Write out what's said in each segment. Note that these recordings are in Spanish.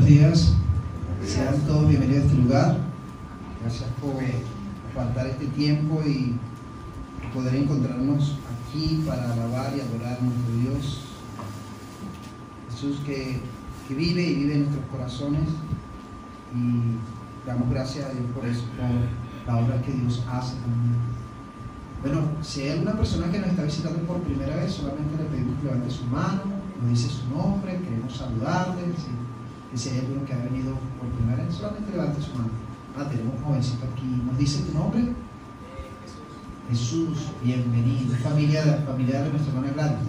Buenos días, sean todos bienvenidos a este lugar. Gracias por apartar este tiempo y poder encontrarnos aquí para alabar y adorar a nuestro Dios. Jesús que vive y vive en nuestros corazones, y damos gracias a Dios por eso, por la obra que Dios hace también. Bueno, si hay alguna persona que nos está visitando por primera vez, solamente le pedimos que levante su mano, nos dice su nombre, queremos saludarle. Si hay alguno que ha venido por primera vez, solamente levante su mano. Tenemos un jovencito aquí. ¿Nos dice tu nombre? Jesús, bienvenido. Familia de nuestra hermana Gladys.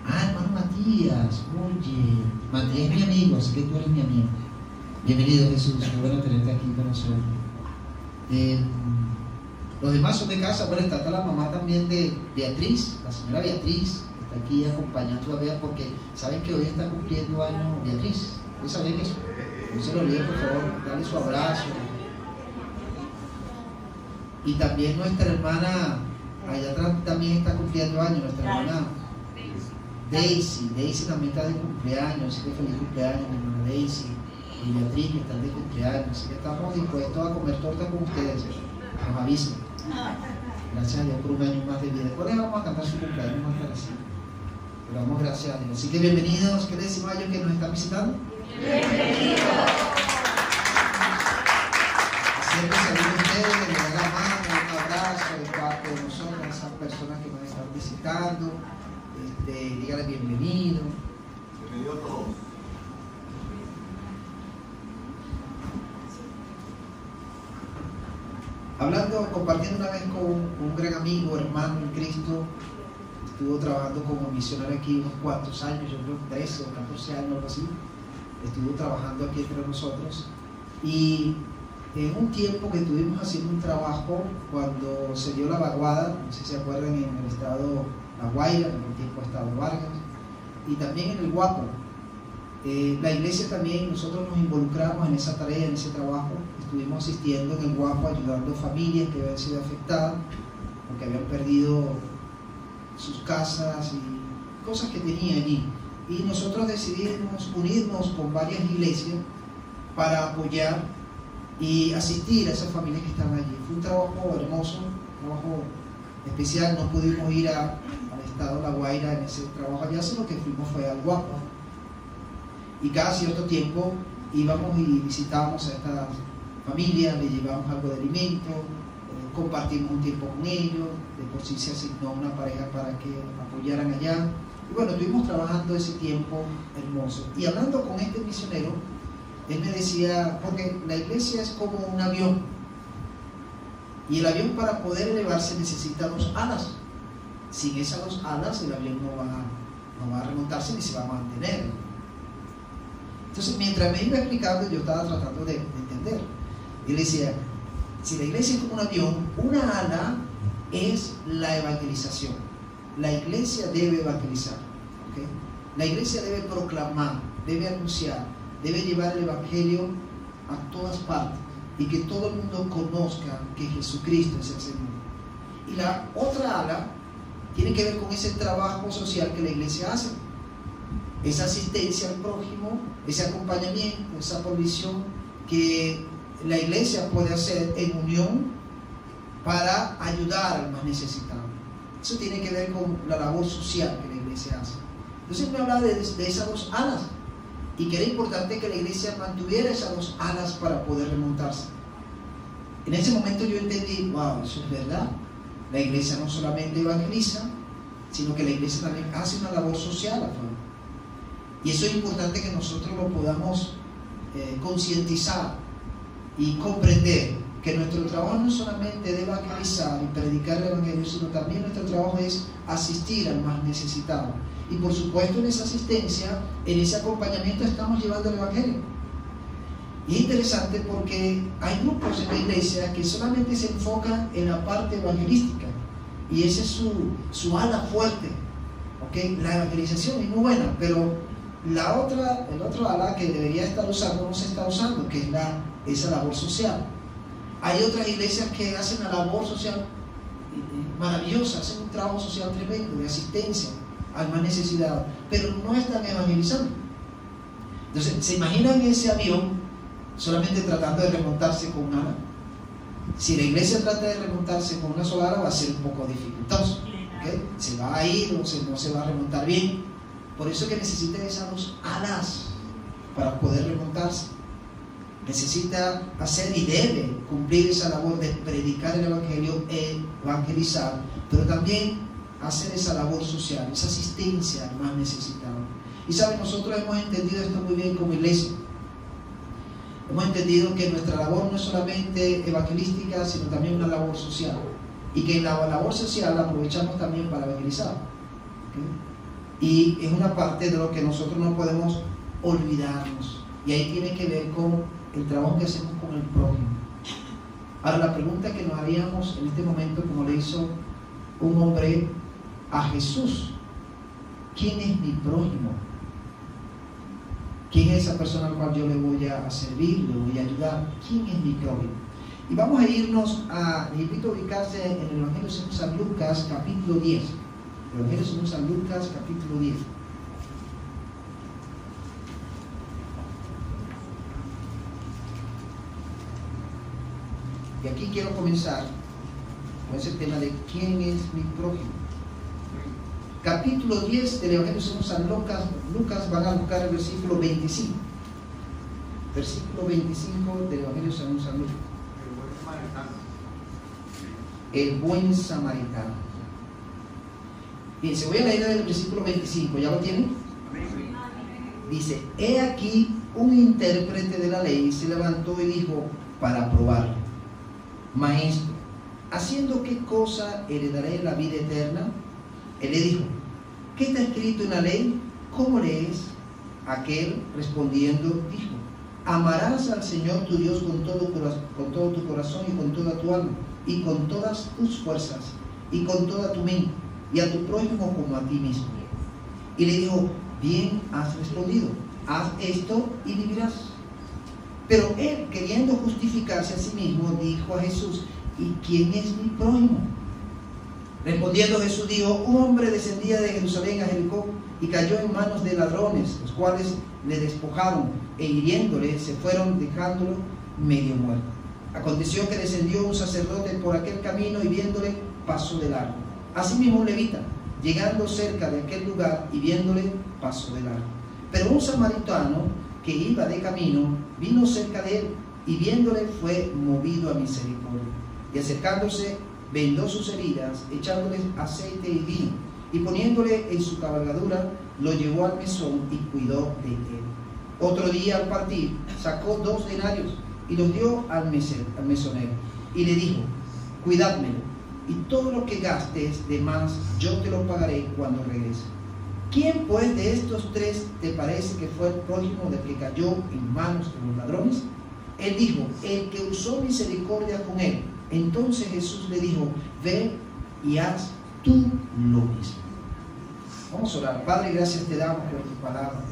Hermano Matías. Oye, Matías es mi amigo, así que tú eres mi amigo. Bienvenido, Jesús. Qué bueno tenerte aquí con nosotros. Los demás son de casa. Bueno, está la mamá también de Beatriz, la señora Beatriz, que está aquí acompañando a Bea, porque saben que hoy está cumpliendo años Beatriz. ¿Ustedes saben eso? No se lo olviden, por favor, dale su abrazo. Y también nuestra hermana, allá atrás también está cumpliendo años, nuestra hermana Daisy. Daisy también está de cumpleaños, así que feliz cumpleaños, mi hermana Daisy. Y Beatriz, que están de cumpleaños, así que estamos dispuestos a comer torta con ustedes. Nos avisan. Gracias a Dios por un año más de vida. Después les vamos a cantar su cumpleaños más tarde. Pero damos gracias a Dios. Así que bienvenidos. ¿Qué le decimos a ellos que nos están visitando? Bienvenidos. Siempre saludos a ustedes, que les den la mano, un abrazo de parte de nosotros, a esas personas que nos están visitando. Díganle bienvenido. Bienvenido a todos. Compartiendo una vez con un gran amigo, hermano en Cristo. Estuvo trabajando como misionario aquí unos cuantos años, yo creo 13 o 14 años, algo así. Estuvo trabajando aquí entre nosotros. Y en un tiempo que estuvimos haciendo un trabajo, cuando se dio la vaguada, no sé si se acuerdan, en el estado La Guaira, en el tiempo estado Vargas, y también en el Guapo. La iglesia también, nosotros nos involucramos en esa tarea, en ese trabajo. Estuvimos asistiendo en el Guapo, ayudando a familias que habían sido afectadas porque habían perdido sus casas y cosas que tenían allí. Y nosotros decidimos unirnos con varias iglesias para apoyar y asistir a esas familias que estaban allí. Fue un trabajo hermoso, un trabajo especial. No pudimos ir al estado La Guaira en ese trabajo allá, sino que fuimos fue al Guapo. Y cada cierto tiempo íbamos y visitábamos a estas familias, le llevamos algo de alimento, compartimos un tiempo con ellos. De por sí se asignó una pareja para que apoyaran allá. Y bueno, estuvimos trabajando ese tiempo hermoso. Y hablando con este misionero, él me decía, porque la iglesia es como un avión, y el avión, para poder elevarse, necesita 2 alas. Sin esas 2 alas el avión no va a remontarse ni se va a mantener. Entonces, mientras me iba explicando, yo estaba tratando de entender. Y él decía, si la iglesia es como un avión, una ala es la evangelización. La iglesia debe evangelizar, ¿okay? La iglesia debe proclamar, debe anunciar, debe llevar el evangelio a todas partes y que todo el mundo conozca que Jesucristo es el Señor. Y la otra ala tiene que ver con ese trabajo social que la iglesia hace, esa asistencia al prójimo, ese acompañamiento, esa provisión que la iglesia puede hacer en unión para ayudar al más necesitado. Eso tiene que ver con la labor social que la iglesia hace. Entonces me hablaba de esas 2 alas, y que era importante que la iglesia mantuviera esas 2 alas para poder remontarse. En ese momento yo entendí, wow, eso es verdad. La iglesia no solamente evangeliza, sino que la iglesia también hace una labor social afuera. Y eso es importante que nosotros lo podamos concientizar y comprender, que nuestro trabajo no es solamente de evangelizar y predicar el evangelio, sino también nuestro trabajo es asistir al más necesitado. Y por supuesto, en esa asistencia, en ese acompañamiento, estamos llevando el evangelio. Y es interesante porque hay grupos en la iglesia que solamente se enfocan en la parte evangelística, y esa es su ala fuerte, ¿okay? La evangelización es muy buena, pero el otro ala que debería estar usando no se está usando, que es esa labor social. Hay otras iglesias que hacen una labor social maravillosa, hacen un trabajo social tremendo de asistencia al más necesitado, pero no están evangelizando. Entonces, ¿se imaginan ese avión solamente tratando de remontarse con un ala? Si la iglesia trata de remontarse con una sola ala, va a ser un poco dificultoso, ¿okay? Se va a ir o no se va a remontar bien. Por eso que necesita esas dos alas para poder remontarse. Necesita hacer y debe cumplir esa labor de predicar el evangelio, evangelizar, pero también hacer esa labor social, esa asistencia al más necesitado. Y saben, nosotros hemos entendido esto muy bien como iglesia. Hemos entendido que nuestra labor no es solamente evangelística, sino también una labor social. Y que en la labor social la aprovechamos también para evangelizar. ¿Okay? Y es una parte de lo que nosotros no podemos olvidarnos. Y ahí tiene que ver con el trabajo que hacemos con el prójimo. Ahora, la pregunta que nos haríamos en este momento, como le hizo un hombre a Jesús: ¿quién es mi prójimo? ¿Quién es esa persona al cual yo le voy a servir, le voy a ayudar? ¿Quién es mi prójimo? Y vamos a irnos les invito a ubicarse en el Evangelio según San Lucas, capítulo 10. El Evangelio según San Lucas, capítulo 10. Y aquí quiero comenzar con ese tema de quién es mi prójimo. Capítulo 10 del Evangelio según San Lucas. Van a buscar el versículo 25. Versículo 25 del Evangelio según San Lucas. El buen samaritano. Bien, se voy a leer el versículo 25. ¿Ya lo tienen? Dice: he aquí un intérprete de la ley se levantó y dijo para probarlo: Maestro, ¿haciendo qué cosa heredaré la vida eterna? Él le dijo: ¿qué está escrito en la ley? ¿Cómo lees? Aquel respondiendo dijo: amarás al Señor tu Dios con todo tu corazón y con toda tu alma y con todas tus fuerzas y con toda tu mente, y a tu prójimo como a ti mismo. Y le dijo: bien has respondido, haz esto y vivirás. Pero él, queriendo justificarse a sí mismo, dijo a Jesús: ¿y quién es mi prójimo? Respondiendo Jesús dijo: un hombre descendía de Jerusalén a Jericó y cayó en manos de ladrones, los cuales le despojaron e hiriéndole se fueron dejándolo medio muerto. Aconteció que descendió un sacerdote por aquel camino y viéndole pasó de largo. Asimismo un levita, llegando cerca de aquel lugar y viéndole pasó de largo. Pero un samaritano que iba de camino vino cerca de él y viéndole fue movido a misericordia. Y acercándose vendó sus heridas, echándole aceite y vino, y poniéndole en su cabalgadura, lo llevó al mesón y cuidó de él. Otro día al partir, sacó 2 denarios y los dio al mesonero, y le dijo: cuidádmelo, y todo lo que gastes de más, yo te lo pagaré cuando regrese. ¿Quién pues de estos 3 te parece que fue el prójimo del que cayó en manos de los ladrones? Él dijo: el que usó misericordia con él. Entonces Jesús le dijo: ve y haz tú lo mismo. Vamos a orar. Padre, gracias te damos por tu palabra.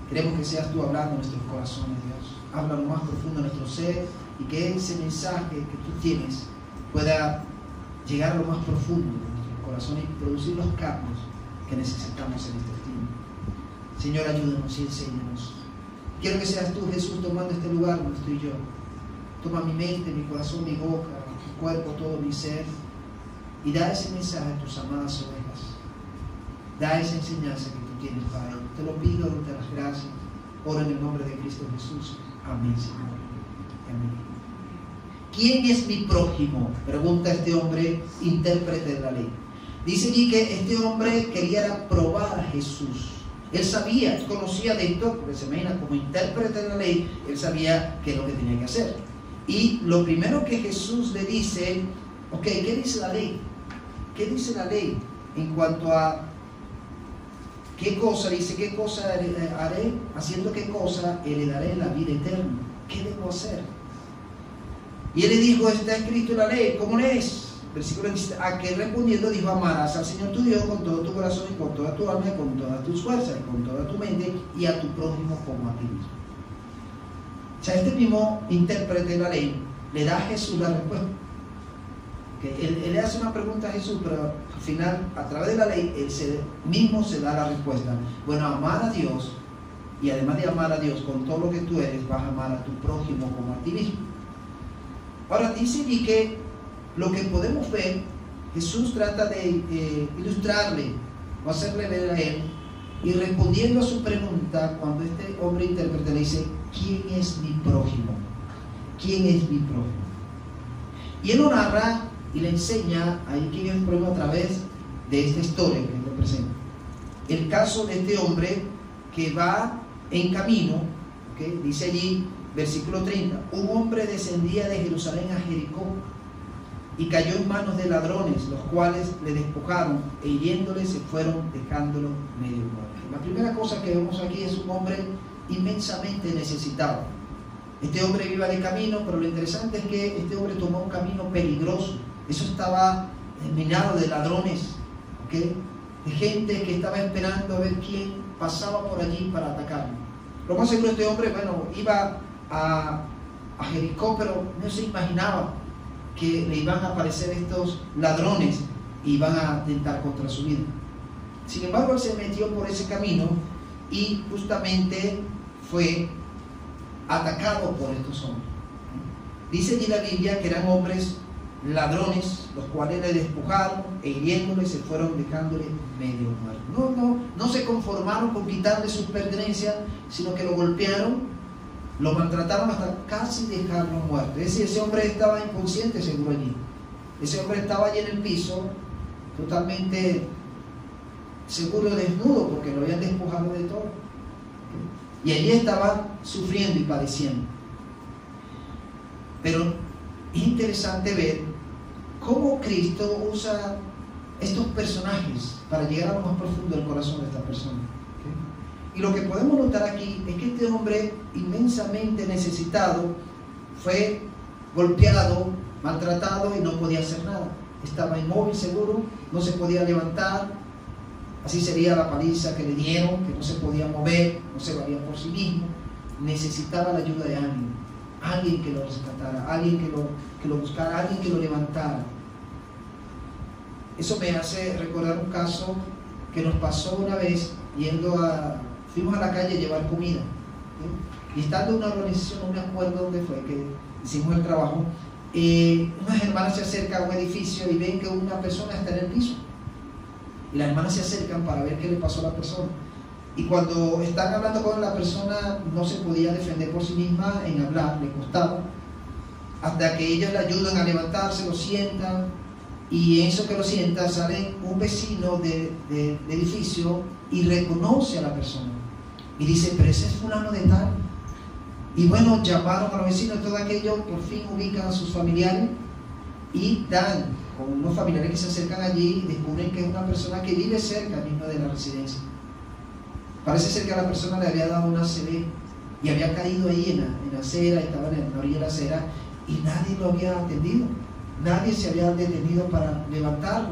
Queremos que seas tú hablando en nuestros corazones, Dios. Habla lo más profundo de nuestro ser y que ese mensaje que tú tienes pueda llegar a lo más profundo de nuestros corazones y producir los cambios que necesitamos en este tiempo. Señor, ayúdanos y enséñanos. Quiero que seas tú, Jesús, tomando este lugar donde estoy yo. Toma mi mente, mi corazón, mi boca, mi cuerpo, todo mi ser, y da ese mensaje a tus amadas ovejas. Da esa enseñanza que tú tienes para ellos. Te lo pido, te las gracias. Oro en el nombre de Cristo Jesús. Amén, Señor. Amén. ¿Quién es mi prójimo? Pregunta este hombre, intérprete de la ley. Dice aquí que este hombre quería probar a Jesús. Él sabía, él conocía de esto, porque se imagina como intérprete de la ley, él sabía qué es lo que tenía que hacer. Y lo primero que Jesús le dice: ok, ¿qué dice la ley? ¿Qué dice la ley en cuanto a qué cosa? Dice: ¿qué cosa haré? Haciendo qué cosa heredaré la vida eterna. ¿Qué debo hacer? Y él le dijo: está escrito en la ley. ¿Cómo lees? Versículo 27. Aquel respondiendo dijo: amarás al Señor tu Dios con todo tu corazón y con toda tu alma y con todas tus fuerzas y con toda tu mente, y a tu prójimo como a ti mismo. O sea, este mismo intérprete de la ley le da a Jesús la respuesta. Él le hace una pregunta a Jesús, pero al final, a través de la ley, él mismo se da la respuesta. Bueno, amar a Dios Y además de amar a Dios con todo lo que tú eres, vas a amar a tu prójimo como a ti mismo. Ahora dice allí que lo que podemos ver, Jesús trata de ilustrarle o hacerle ver a él, y respondiendo a su pregunta, cuando este hombre interpreta, le dice: ¿quién es mi prójimo? ¿Quién es mi prójimo? Y él lo narra y le enseña ahí quién es el prójimo a través de esta historia que él le presenta. El caso de este hombre que va en camino, ¿okay? Dice allí, versículo 30, un hombre descendía de Jerusalén a Jericó y cayó en manos de ladrones, los cuales le despojaron e hiriéndole se fueron, dejándolo medio muerto. La primera cosa que vemos aquí es un hombre inmensamente necesitado. Este hombre iba de camino, pero lo interesante es que este hombre tomó un camino peligroso. Eso estaba minado de ladrones, ¿okay? De gente que estaba esperando a ver quién pasaba por allí para atacarlo. Lo más seguro, este hombre, iba a Jericó, pero no se imaginaba que le iban a aparecer estos ladrones y iban a atentar contra su vida. Sin embargo, él se metió por ese camino y justamente fue atacado por estos hombres. Dice allí la Biblia que eran hombres ladrones, los cuales le despojaron e hiriéndole se fueron, dejándole medio muerto. No se conformaron con quitarle sus pertenencias, sino que lo golpearon, lo maltrataron hasta casi dejarlo muerto. Es decir, ese hombre estaba inconsciente seguro allí. Ese hombre estaba allí en el piso, totalmente seguro desnudo, porque lo habían despojado de todo. Y allí estaba sufriendo y padeciendo. Pero es interesante ver cómo Cristo usa estos personajes para llegar a lo más profundo del corazón de esta persona. Y lo que podemos notar aquí es que este hombre inmensamente necesitado fue golpeado, maltratado y no podía hacer nada. Estaba inmóvil, seguro, no se podía levantar. Así sería la paliza que le dieron, que no se podía mover, no se valía por sí mismo. Necesitaba la ayuda de alguien que lo rescatara, alguien que lo buscara, alguien que lo levantara. Eso me hace recordar un caso que nos pasó una vez fuimos a la calle a llevar comida, ¿sí? Y estando en una organización, no me acuerdo dónde fue que hicimos el trabajo, unas hermanas se acercan a un edificio y ven que una persona está en el piso, y las hermanas se acercan para ver qué le pasó a la persona, y cuando están hablando con la persona no se podía defender por sí misma en hablar, le costaba, hasta que ellos le ayudan a levantarse, lo sientan, y en eso que lo sientan sale un vecino del edificio y reconoce a la persona y dice: pero ese es fulano de tal. Y bueno, llamaron a los vecinos, todo aquello, por fin ubican a sus familiares y dan con unos familiares que se acercan allí y descubren que es una persona que vive cerca mismo de la residencia. Parece ser que a la persona le había dado una ACV y había caído ahí en la acera, estaba en la orilla de la acera y nadie lo había atendido. Nadie se había detenido para levantarlo,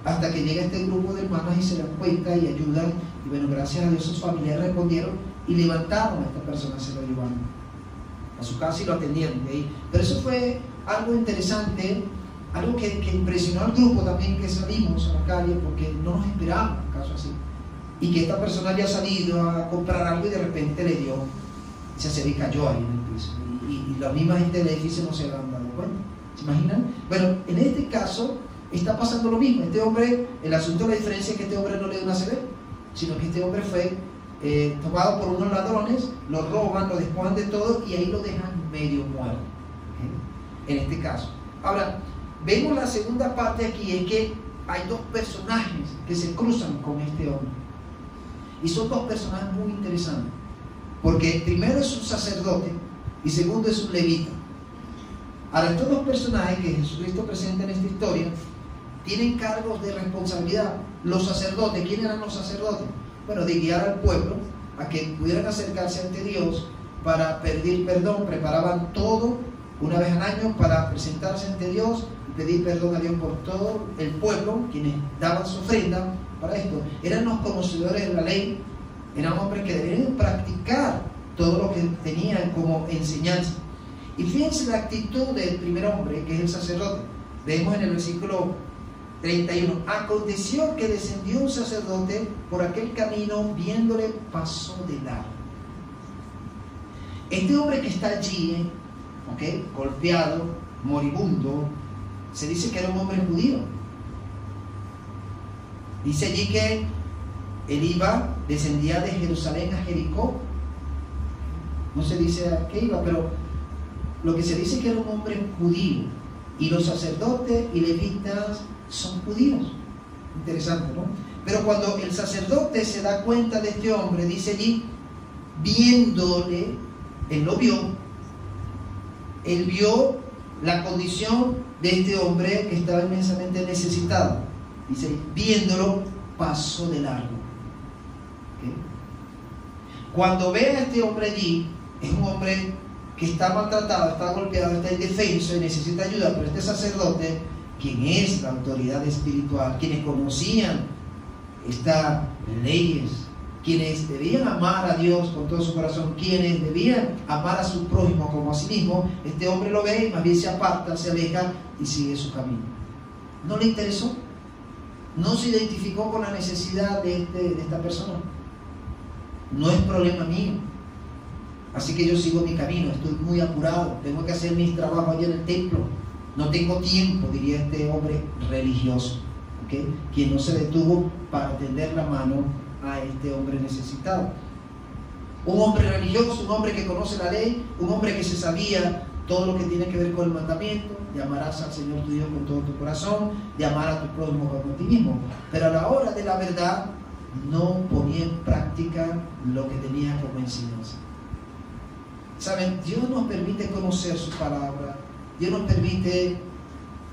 hasta que llega este grupo de hermanas y se dan cuenta y ayudan, y bueno, gracias a Dios sus familiares respondieron y levantaron a esta persona, se lo llevaron a su casa y lo atendieron. Pero eso fue algo interesante, algo que impresionó al grupo también, que salimos a la calle porque no nos esperábamos un caso así, y que esta persona había salido a comprar algo y de repente le dio, se cayó ahí en el piso, y la misma gente del edificio no se habían dado cuenta. ¿Se imaginan? Bueno, en este caso está pasando lo mismo. Este hombre, el asunto de la diferencia es que este hombre no le dio una ACV, sino que este hombre fue tomado por unos ladrones, lo roban, lo despojan de todo y ahí lo dejan medio muerto, en este caso. Ahora, vemos la segunda parte aquí, es que hay dos personajes que se cruzan con este hombre, y son dos personajes muy interesantes, porque primero es un sacerdote y segundo es un levita. Ahora, estos dos personajes que Jesucristo presenta en esta historia tienen cargos de responsabilidad. Los sacerdotes, ¿quiénes eran los sacerdotes? Bueno, de guiar al pueblo a que pudieran acercarse ante Dios para pedir perdón. Preparaban todo una vez al año para presentarse ante Dios y pedir perdón a Dios por todo el pueblo, quienes daban su ofrenda para esto. Eran los conocedores de la ley, eran hombres que debían practicar todo lo que tenían como enseñanza. Y fíjense la actitud del primer hombre, que es el sacerdote. Vemos en el versículo 31. Aconteció que descendió un sacerdote por aquel camino, viéndole pasó de largo. Este hombre que está allí, golpeado, moribundo, se dice que era un hombre judío. Dice allí que él descendía de Jerusalén a Jericó. No se dice a qué iba, pero lo que se dice es que era un hombre judío. Y los sacerdotes y levitas son judíos. Interesante, ¿no? Pero cuando el sacerdote se da cuenta de este hombre, dice allí, viéndole, él lo vio, él vio la condición de este hombre que estaba inmensamente necesitado. Dice, viéndolo, pasó de largo. ¿Okay? Cuando ve a este hombre allí, es un hombre que está maltratado, está golpeado, está indefenso y necesita ayuda, pero este sacerdote, quien es la autoridad espiritual, quienes conocían estas leyes, quienes debían amar a Dios con todo su corazón, quienes debían amar a su prójimo como a sí mismo, este hombre lo ve y más bien se aparta, se aleja y sigue su camino. ¿No le interesó? ¿No se identificó con la necesidad de esta persona? No es problema mío. Así que yo sigo mi camino, estoy muy apurado, tengo que hacer mis trabajos allí en el templo. No tengo tiempo, diría este hombre religioso, quien no se detuvo para tender la mano a este hombre necesitado. Un hombre religioso, un hombre que conoce la ley, un hombre que se sabía todo lo que tiene que ver con el mandamiento, de amarás al Señor tu Dios con todo tu corazón, de amar a tu prójimo como a ti mismo. Pero a la hora de la verdad no ponía en práctica lo que tenía como enseñanza. Saben, Dios nos permite conocer su palabra, Dios nos permite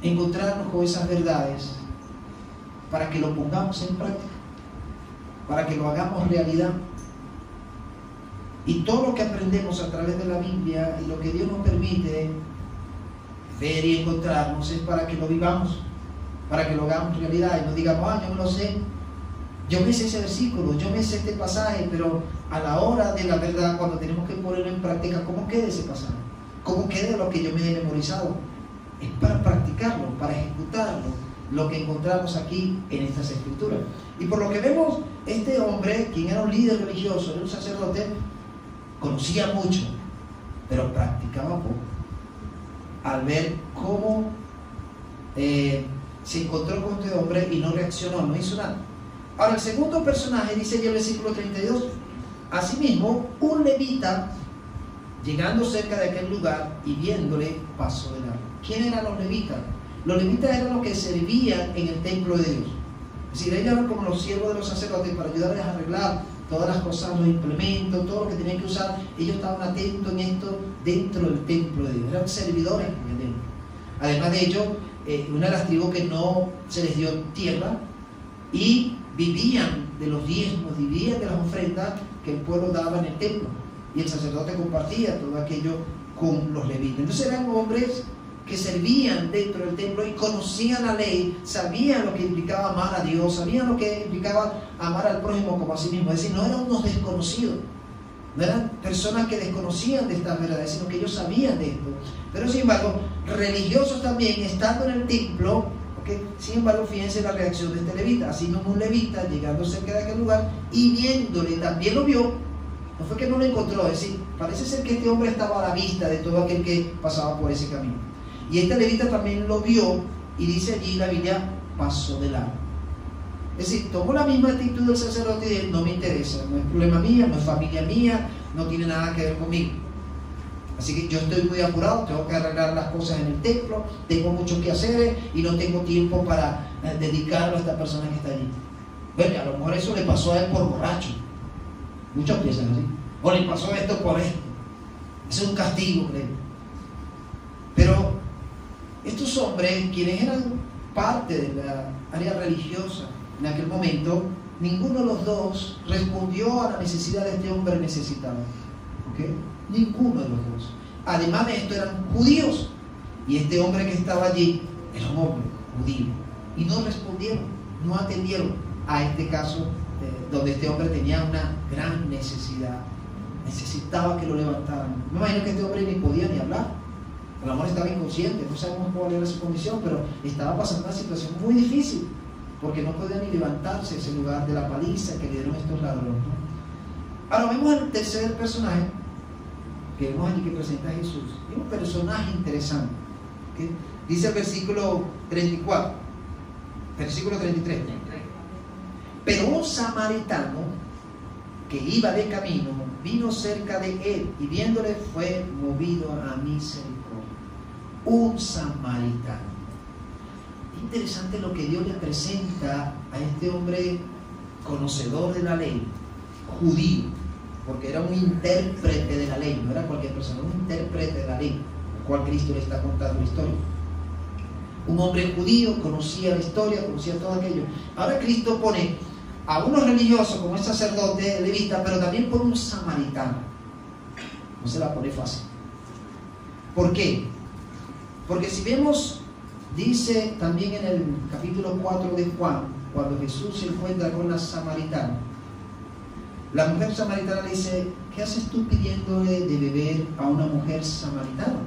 encontrarnos con esas verdades para que lo pongamos en práctica, para que lo hagamos realidad. Y todo lo que aprendemos a través de la Biblia y lo que Dios nos permite ver y encontrarnos es para que lo vivamos, para que lo hagamos realidad y no digamos, yo no lo sé, yo me sé ese versículo, yo me sé este pasaje, pero a la hora de la verdad, cuando tenemos que ponerlo en práctica, ¿cómo queda ese pasaje? ¿Cómo queda lo que yo me he memorizado? Es para practicarlo, para ejecutarlo, lo que encontramos aquí en estas escrituras. Y por lo que vemos, este hombre, quien era un líder religioso, era un sacerdote, conocía mucho, pero practicaba poco. Al ver cómo se encontró con este hombre y no reaccionó, no hizo nada. Ahora, el segundo personaje, dice ya el versículo 32, asimismo, un levita, llegando cerca de aquel lugar y viéndole, pasó de largo. ¿Quién eran los levitas? Los levitas eran los que servían en el templo de Dios. Es decir, ellos eran como los siervos de los sacerdotes para ayudarles a arreglar todas las cosas, los implementos, todo lo que tenían que usar. Ellos estaban atentos en esto dentro del templo de Dios. Eran servidores en el templo. Además de ello, una de las tribus que no se les dio tierra y vivían de los diezmos, vivían de las ofrendas que el pueblo daba en el templo. Y el sacerdote compartía todo aquello con los levitas. Entonces eran hombres que servían dentro del templo y conocían la ley, sabían lo que implicaba amar a Dios, sabían lo que implicaba amar al prójimo como a sí mismo. Es decir, no eran unos desconocidos, no eran personas que desconocían de estas verdades, sino que ellos sabían de esto. Pero sin embargo, religiosos también, estando en el templo, sin embargo, fíjense la reacción de este levita. Así como un levita llegando cerca de aquel lugar y viéndole, también lo vio. No fue que no lo encontró, es decir, parece ser que este hombre estaba a la vista de todo aquel que pasaba por ese camino. Y este levita también lo vio y dice allí la Biblia, pasó de largo. Es decir, tomó la misma actitud del sacerdote y dijo, no me interesa, no es problema mío, no es familia mía, no tiene nada que ver conmigo. Así que yo estoy muy apurado, tengo que arreglar las cosas en el templo, tengo mucho que hacer y no tengo tiempo para dedicarlo a esta persona que está allí. Bueno, a lo mejor eso le pasó a él por borracho. Muchos piensan así. O le pasó esto por esto. Es un castigo, creo. Pero estos hombres, quienes eran parte de la área religiosa en aquel momento, ninguno de los dos respondió a la necesidad de este hombre necesitado. Ninguno de los dos. Además de esto, eran judíos. Y este hombre que estaba allí era un hombre judío. Y no respondieron, no atendieron a este caso donde este hombre tenía una gran necesidad. Necesitaba que lo levantaran. Me imagino que este hombre ni podía ni hablar. A lo mejor estaba inconsciente, no sabemos cuál era su condición, pero estaba pasando una situación muy difícil, porque no podía ni levantarse de ese lugar de la paliza que le dieron estos ladrones, ¿no? Ahora vemos el tercer personaje, que vemos aquí que presenta a Jesús. Es un personaje interesante. ¿Okay? Dice el versículo 34, versículo 33. Pero un samaritano que iba de camino vino cerca de él y viéndole fue movido a misericordia. Un samaritano. Interesante lo que Dios le presenta a este hombre conocedor de la ley, judío, porque era un intérprete de la ley, no era cualquier persona, un intérprete de la ley, al cual Cristo le está contando la historia. Un hombre judío, conocía la historia, conocía todo aquello. Ahora Cristo pone a unos religiosos como el sacerdote levita, pero también pone un samaritano. No se la pone fácil. ¿Por qué? Porque si vemos, dice también en el capítulo 4 de Juan, cuando Jesús se encuentra con la samaritana, la mujer samaritana le dice: ¿qué haces tú pidiéndole de beber a una mujer samaritana?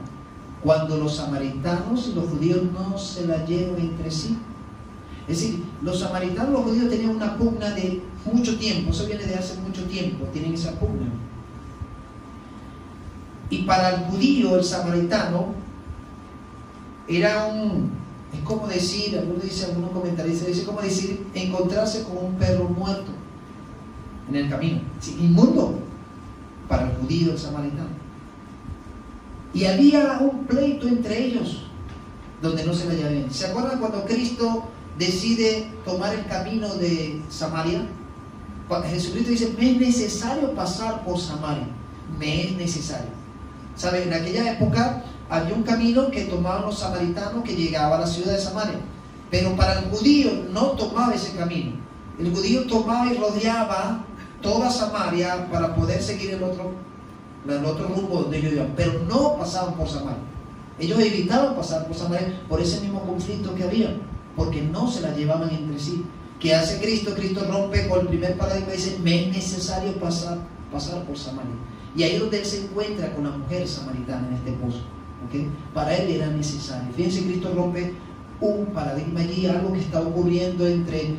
Cuando los samaritanos y los judíos no se la llevan entre sí. Es decir, los samaritanos y los judíos tenían una pugna de mucho tiempo, eso viene de hace mucho tiempo, tienen esa pugna. Y para el judío, el samaritano, era es como decir, algunos comentaristas dicen, como decir, encontrarse con un perro muerto en el camino. Sí, inmundo para el judío, el samaritano. Y había un pleito entre ellos, donde no se la llevaban bien. ¿Se acuerdan cuando Cristo decide tomar el camino de Samaria? Cuando Jesucristo dice: me es necesario pasar por Samaria, me es necesario. ¿Saben? En aquella época había un camino que tomaban los samaritanos que llegaba a la ciudad de Samaria, pero para el judío no tomaba ese camino. El judío tomaba y rodeaba toda Samaria para poder seguir el otro rumbo donde ellos iban, pero no pasaban por Samaria. Ellos evitaban pasar por Samaria por ese mismo conflicto que había, porque no se la llevaban entre sí. ¿Qué hace Cristo? Cristo rompe con el primer paradigma y dice: me es necesario pasar por Samaria. Y ahí es donde él se encuentra con la mujer samaritana en este pozo. ¿Okay? Para él era necesario. Fíjense, Cristo rompe un paradigma allí, algo que está ocurriendo entre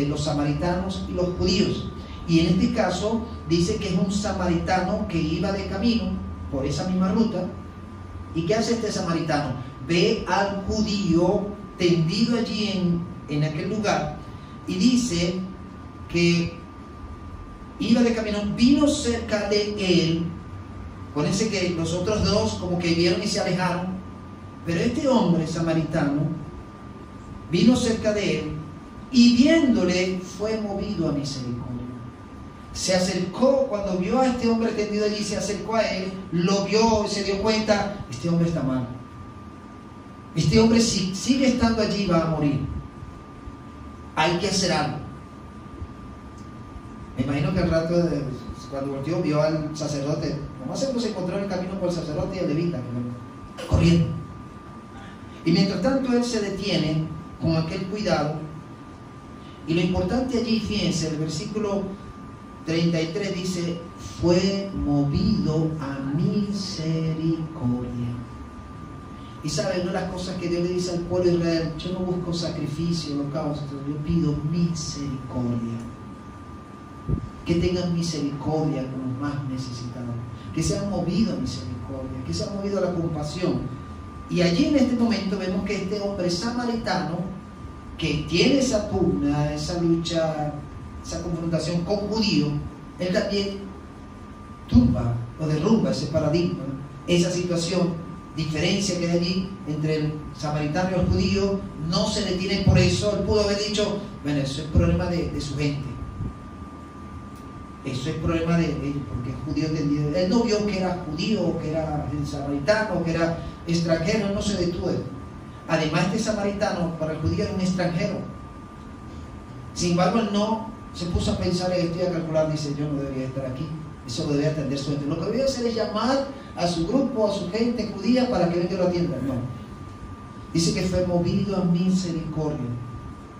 los samaritanos y los judíos. Y en este caso dice que es un samaritano que iba de camino por esa misma ruta. ¿Y qué hace este samaritano? Ve al judío tendido allí en aquel lugar y dice que iba de camino, vino cerca de él. Acuérdense que los otros dos como que vieron y se alejaron, pero este hombre samaritano vino cerca de él y viéndole fue movido a misericordia. Se acercó, cuando vio a este hombre tendido allí, se acercó a él, lo vio y se dio cuenta: este hombre está mal. Este hombre, si sigue estando allí, va a morir. Hay que hacer algo. Me imagino que al rato, cuando volteó, vio al sacerdote. Nomás se encontró en el camino por el sacerdote y el levita, corriendo. Y mientras tanto, él se detiene con aquel cuidado. Y lo importante allí, fíjense, el versículo 33 dice: fue movido a misericordia. Y saben, una de las cosas que Dios le dice al pueblo de Israel: yo no busco sacrificio, holocausto, yo pido misericordia. Que tengan misericordia con los más necesitados, que sean movidos a misericordia, que sean movidos a la compasión. Y allí en este momento vemos que este hombre samaritano, que tiene esa pugna, esa lucha, esa confrontación con judíos, él también tumba o derrumba ese paradigma, esa situación, diferencia que hay allí entre el samaritano y el judío. No se detiene por eso. Él pudo haber dicho: bueno, eso es problema de su gente, eso es problema de ellos, porque es judío entendido. Él no vio que era judío, que era samaritano, que era extranjero. Él no se detuvo. Además, este samaritano para el judío era un extranjero. Sin embargo, él no se puso a pensar en esto y a calcular. Dice: yo no debería estar aquí, eso debería atender su gente. Lo que debería hacer es llamar a su grupo, a su gente judía, para que venga y lo atiendan. No. Dice que fue movido a misericordia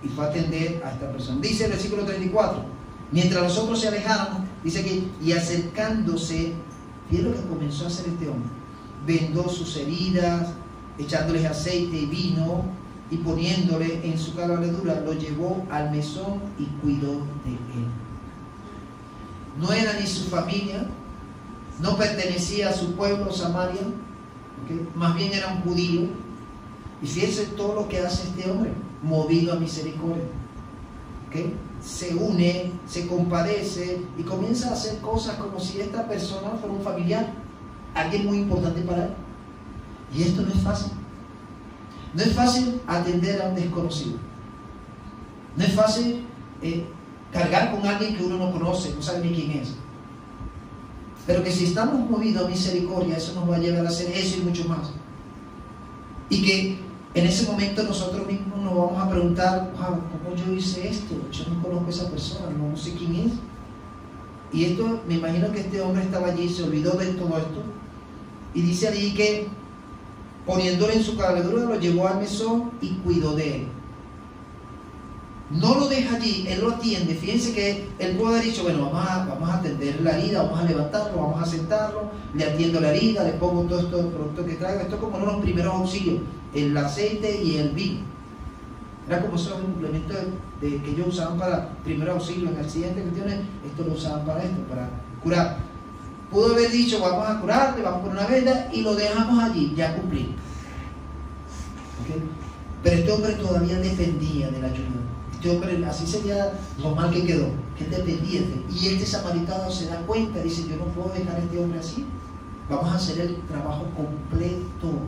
y fue a atender a esta persona. Dice el versículo 34: mientras los otros se alejaron, dice que, y acercándose, fíjense lo que comenzó a hacer este hombre: vendó sus heridas, echándoles aceite y vino, y poniéndole en su cabalgadura, lo llevó al mesón y cuidó de él. No era ni su familia, no pertenecía a su pueblo Samaria, ¿okay? Más bien era un judío. Y fíjense todo lo que hace este hombre, movido a misericordia, ¿okay? Se une, se compadece y comienza a hacer cosas como si esta persona fuera un familiar, alguien muy importante para él. Y esto no es fácil. No es fácil atender a un desconocido. No es fácil cargar con alguien que uno no conoce, no sabe ni quién es. Pero que si estamos movidos a misericordia, eso nos va a llevar a hacer eso y mucho más. Y que en ese momento nosotros mismos nos vamos a preguntar, wow, ¿cómo yo hice esto? Yo no conozco a esa persona, no sé quién es. Y esto, me imagino que este hombre estaba allí, se olvidó de todo esto. Y dice allí que poniéndole en su cabalgadura, lo llevó al mesón y cuidó de él. No lo deja allí, él lo atiende. Fíjense que él puede haber dicho, bueno, vamos a atender la herida, vamos a levantarlo, vamos a sentarlo, le atiendo la herida, le pongo todos estos productos que traigo. Esto es como unos primeros auxilios, el aceite y el vino. Era como esos implementos que ellos usaban para primeros auxilios en accidentes, cuestiones. Esto lo usaban para esto, para curar. Pudo haber dicho, vamos a curarle, vamos por una venda y lo dejamos allí, ya cumplí. ¿Okay? Pero este hombre todavía dependía de la ayuda. Este hombre, así sería lo mal que quedó, que él dependía de él. Y este samaritano se da cuenta, dice, yo no puedo dejar a este hombre así. Vamos a hacer el trabajo completo.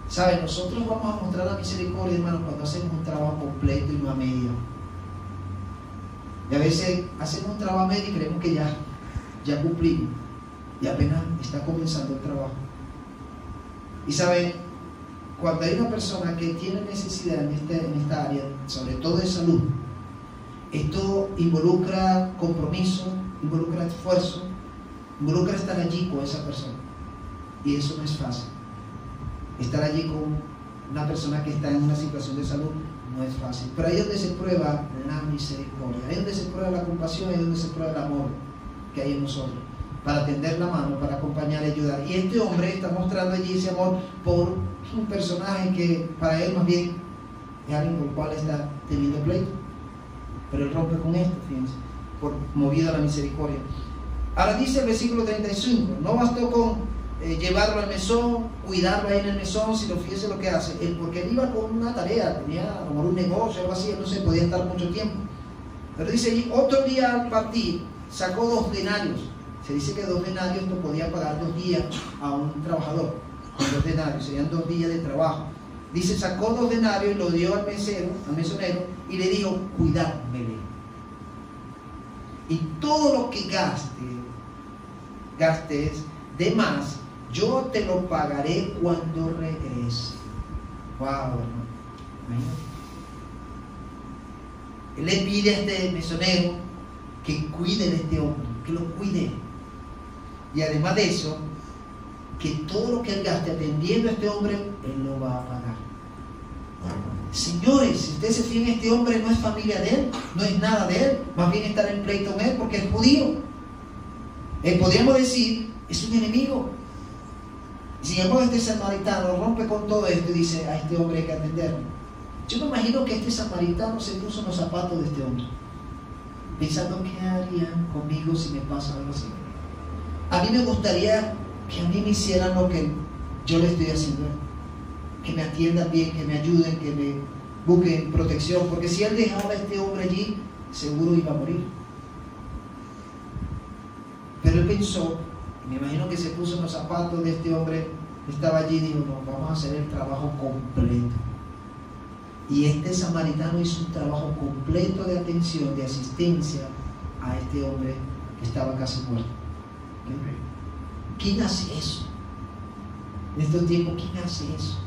¿Saben? Nosotros vamos a mostrar la misericordia, hermanos, cuando hacemos un trabajo completo y no a medio. Y a veces hacemos un trabajo a medio y creemos que ya cumplimos. Y apenas está comenzando el trabajo. Y ¿saben? Cuando hay una persona que tiene necesidad en esta área, sobre todo de salud, esto involucra compromiso, involucra esfuerzo, involucra estar allí con esa persona. Y eso no es fácil. Estar allí con una persona que está en una situación de salud no es fácil. Pero ahí es donde se prueba la misericordia, ahí es donde se prueba la compasión, ahí es donde se prueba el amor que hay en nosotros, para tender la mano, para acompañar y ayudar. Y este hombre está mostrando allí ese amor por un personaje que para él más bien es alguien por el cual está teniendo pleito. Pero él rompe con esto, fíjense, movido a la misericordia. Ahora dice el versículo 35, no bastó con llevarlo al mesón, cuidarlo ahí en el mesón, sino fíjese lo que hace, porque él iba con una tarea, tenía a lo mejor un negocio, algo así, él no se podía estar mucho tiempo. Pero dice allí, otro día al partir, sacó 2 denarios. Se dice que 2 denarios no podía pagar 2 días a un trabajador. Con 2 denarios, serían 2 días de trabajo. Dice, sacó 2 denarios y lo dio al mesonero, y le dijo, cuidádmele. Y todo lo que gastes de más, yo te lo pagaré cuando regrese. Wow, hermano. Él le pide a este mesonero que cuide de este hombre, que lo cuide. Y además de eso, que todo lo que él gaste atendiendo a este hombre, él lo va a pagar. Señores, si ustedes se fijan, este hombre no es familia de él, no es nada de él, más bien estar en pleito con él porque es judío. Podríamos decir, es un enemigo. Sin embargo, este samaritano rompe con todo esto y dice, a este hombre hay que atenderlo. Yo me imagino que este samaritano se puso en los zapatos de este hombre, pensando, ¿qué harían conmigo si me pasa algo así? A mí me gustaría que a mí me hicieran lo que yo le estoy haciendo, que me atiendan bien, que me ayuden, que me busquen protección, porque si él dejaba a este hombre allí, seguro iba a morir. Pero él pensó, me imagino que se puso en los zapatos de este hombre que estaba allí y dijo, no, vamos a hacer el trabajo completo. Y este samaritano hizo un trabajo completo de atención, de asistencia a este hombre que estaba casi muerto. ¿Quién hace eso? En estos tiempos, ¿quién hace eso?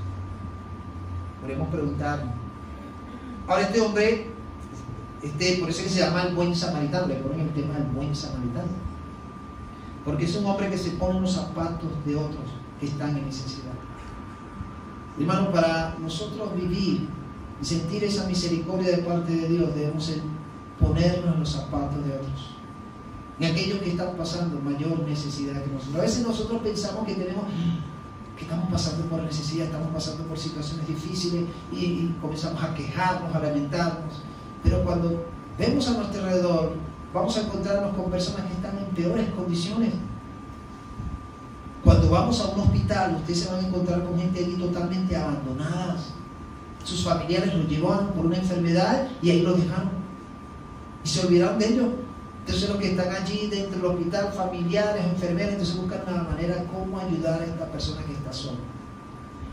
Podemos preguntarnos. Ahora este hombre, por eso que se llama el buen samaritano, le ponen el tema del buen samaritano. Porque es un hombre que se pone en los zapatos de otros que están en necesidad. Hermano, para nosotros vivir y sentir esa misericordia de parte de Dios, debemos ponernos en los zapatos de otros, en aquellos que están pasando mayor necesidad que nosotros. A veces nosotros pensamos que estamos pasando por necesidad, estamos pasando por situaciones difíciles y comenzamos a quejarnos, a lamentarnos. Pero cuando vemos a nuestro alrededor vamos a encontrarnos con personas que están en peores condiciones. Cuando vamos a un hospital, ustedes se van a encontrar con gente allí totalmente abandonadas. Sus familiares los llevaron por una enfermedad y ahí los dejaron. Y se olvidaron de ellos. Entonces los que están allí dentro del hospital, familiares, enfermeras, entonces buscan una manera cómo ayudar a esta persona que está sola.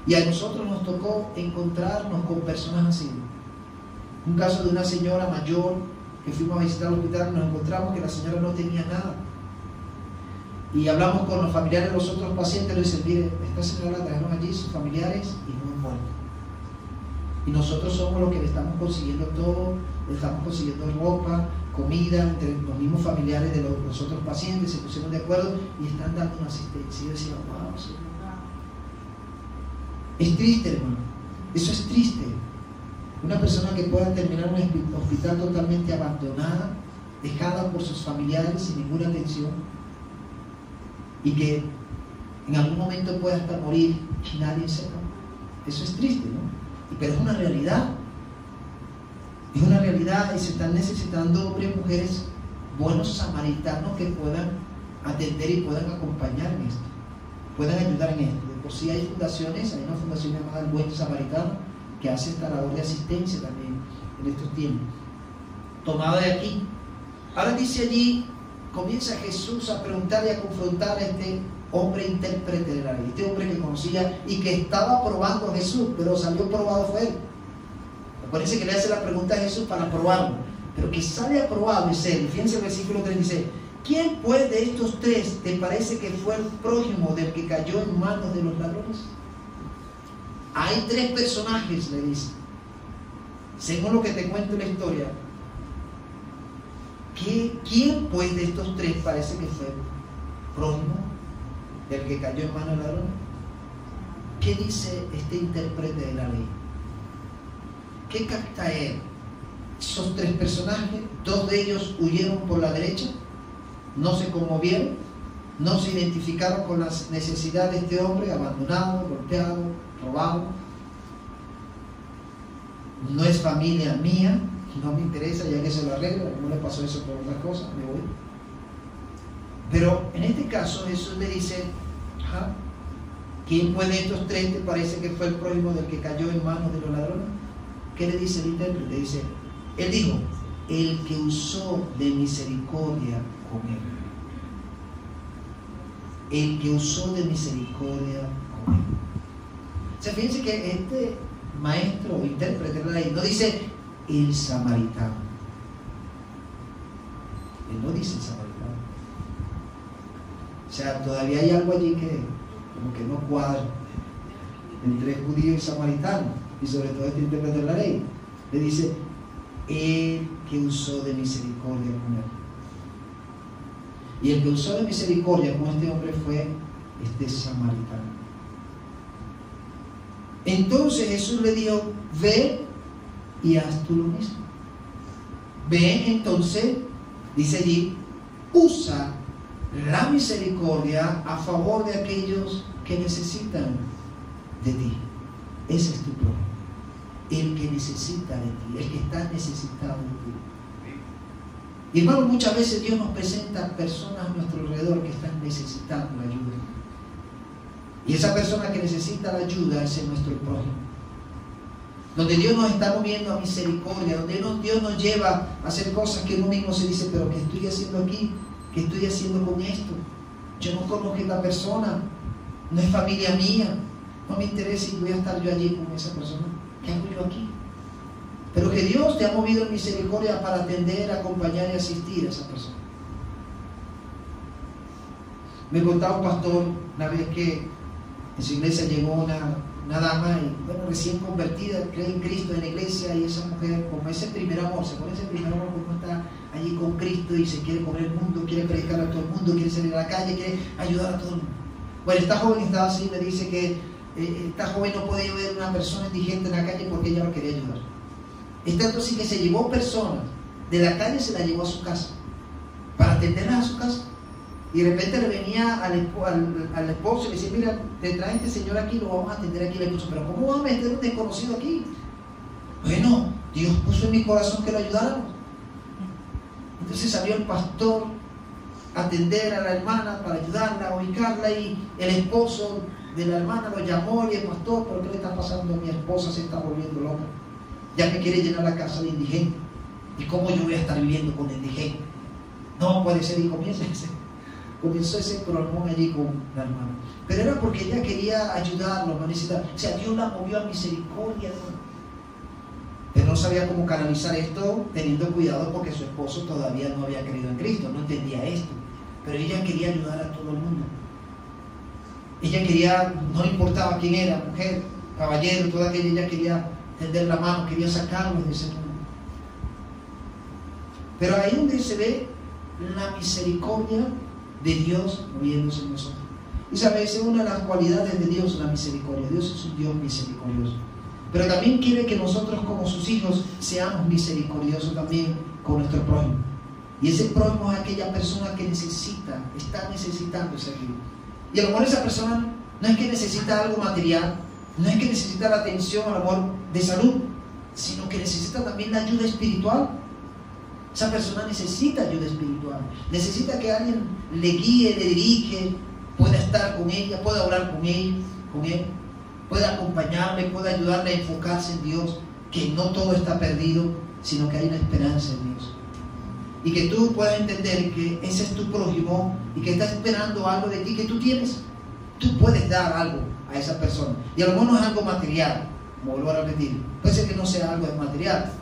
Y a nosotros nos tocó encontrarnos con personas así. Un caso de una señora mayor que fuimos a visitar el hospital, nos encontramos que la señora no tenía nada. Y hablamos con los familiares de los otros pacientes, le dicen, mire, esta señora la trajeron allí, sus familiares, y muy muerta. Y nosotros somos los que le estamos consiguiendo todo, le estamos consiguiendo ropa, comida, entre los mismos familiares de los otros pacientes se pusieron de acuerdo y están dando una asistencia. Y yo decía, wow, Señor. Es triste, hermano. Eso es triste. Una persona que pueda terminar en un hospital totalmente abandonada, dejada por sus familiares sin ninguna atención, y que en algún momento pueda hasta morir y nadie sepa. Eso es triste, ¿no? Pero es una realidad. Es una realidad y se están necesitando hombres y mujeres buenos samaritanos que puedan atender y puedan acompañar en esto, puedan ayudar en esto. De por sí hay fundaciones, hay una fundación llamada El Buen Samaritano que hace esta labor de asistencia también en estos tiempos. Tomada de aquí. Ahora dice allí, comienza Jesús a preguntar y a confrontar a este hombre intérprete de la ley, este hombre que conocía y que estaba probando a Jesús, pero salió probado fue él. Acuérdense que le hace la pregunta a Jesús para probarlo, pero que sale aprobado es él. Fíjense el versículo 36. ¿Quién pues de estos tres te parece que fue el prójimo del que cayó en manos de los ladrones? Hay tres personajes, le dice. Según lo que te cuento la historia, ¿quién pues de estos tres parece que fue prójimo del que cayó en manos de los ladrones? ¿Qué dice este intérprete de la ley? ¿Qué capta él? Esos tres personajes, dos de ellos huyeron por la derecha, no se conmovieron, no se identificaron con las necesidades de este hombre, abandonado, golpeado, robado. No es familia mía, no me interesa, ya que se lo arregla, no le pasó eso por otra cosa, me voy. Pero en este caso Jesús le dice, ¿quién fue de estos tres te parece que fue el prójimo del que cayó en manos de los ladrones? ¿Qué le dice el intérprete? Le dice, él dijo, el que usó de misericordia con él. El que usó de misericordia con él. O sea, fíjense que este maestro o intérprete de la ley no dice el samaritano. Él no dice el samaritano. O sea, todavía hay algo allí que como que no cuadra entre judío y samaritano. Y sobre todo este intérprete de la ley, le dice, el que usó de misericordia con él. Y el que usó de misericordia con este hombre fue este samaritano. Entonces Jesús le dijo, ve y haz tú lo mismo. Ve entonces, dice allí, usa la misericordia a favor de aquellos que necesitan de ti. Ese es tu prójimo. El que necesita de ti, el que está necesitado de ti. Y hermano, muchas veces Dios nos presenta personas a nuestro alrededor que están necesitando la ayuda. Y esa persona que necesita la ayuda es nuestro prójimo. Donde Dios nos está moviendo a misericordia, donde Dios nos lleva a hacer cosas que uno mismo se dice, pero ¿qué estoy haciendo aquí? ¿Qué estoy haciendo con esto? Yo no conozco a esta persona, no es familia mía, no me interesa si voy a estar yo allí con esa persona. ¿Qué hago yo aquí? Pero que Dios te ha movido en misericordia para atender, acompañar y asistir a esa persona. Me contaba un pastor una vez que en su iglesia llegó una dama, y bueno, recién convertida, cree en Cristo en la iglesia, y esa mujer, como ese primer amor, se pone ese primer amor como está allí con Cristo y se quiere comer el mundo, quiere predicar a todo el mundo, quiere salir a la calle, quiere ayudar a todo el mundo. Bueno, esta joven estaba así, me dice que esta joven no podía ver a una persona indigente en la calle porque ella lo quería ayudar. Es tanto así que se llevó personas de la calle, se la llevó a su casa para atenderlas a su casa. Y de repente le venía al esposo y le decía, mira, te trae este señor aquí, lo vamos a atender aquí. Le esposo, pero ¿cómo va a meter un desconocido aquí? Bueno, Dios puso en mi corazón que lo ayudáramos. Entonces salió el pastor a atender a la hermana para ayudarla, a ubicarla, y el esposo de la hermana lo llamó y el pastor, ¿por qué le está pasando a mi esposa? Se está volviendo loca, ya que quiere llenar la casa de indigentes. ¿Y cómo yo voy a estar viviendo con indigentes? No puede ser. Y comenzó ese problemón allí con la hermana. Pero era porque ella quería ayudarlo, necesitaba. O sea, Dios la movió a misericordia, hermano. Pero no sabía cómo canalizar esto, teniendo cuidado porque su esposo todavía no había creído en Cristo, no entendía esto. Pero ella quería ayudar a todo el mundo. Ella quería, no le importaba quién era, mujer, caballero, toda aquella, ella quería tender la mano, quería sacarlos de ese mundo. Pero ahí donde se ve la misericordia de Dios moviéndose en nosotros. Y sabes, es una de las cualidades de Dios, la misericordia. Dios es un Dios misericordioso. Pero también quiere que nosotros como sus hijos seamos misericordiosos también con nuestro prójimo. Y ese prójimo es aquella persona que necesita, está necesitando ese ayuda. Y a lo mejor esa persona no es que necesita algo material, no es que necesita la atención, a lo mejor de salud, sino que necesita también la ayuda espiritual. Esa persona necesita ayuda espiritual, necesita que alguien le guíe, le dirige, pueda estar con ella, pueda orar con él, pueda acompañarle, pueda ayudarle a enfocarse en Dios, que no todo está perdido, sino que hay una esperanza en Dios. Y que tú puedas entender que ese es tu prójimo y que está esperando algo de ti que tú tienes. Tú puedes dar algo a esa persona. Y a lo mejor no es algo material, como vuelvo a repetir. Puede ser que no sea algo material,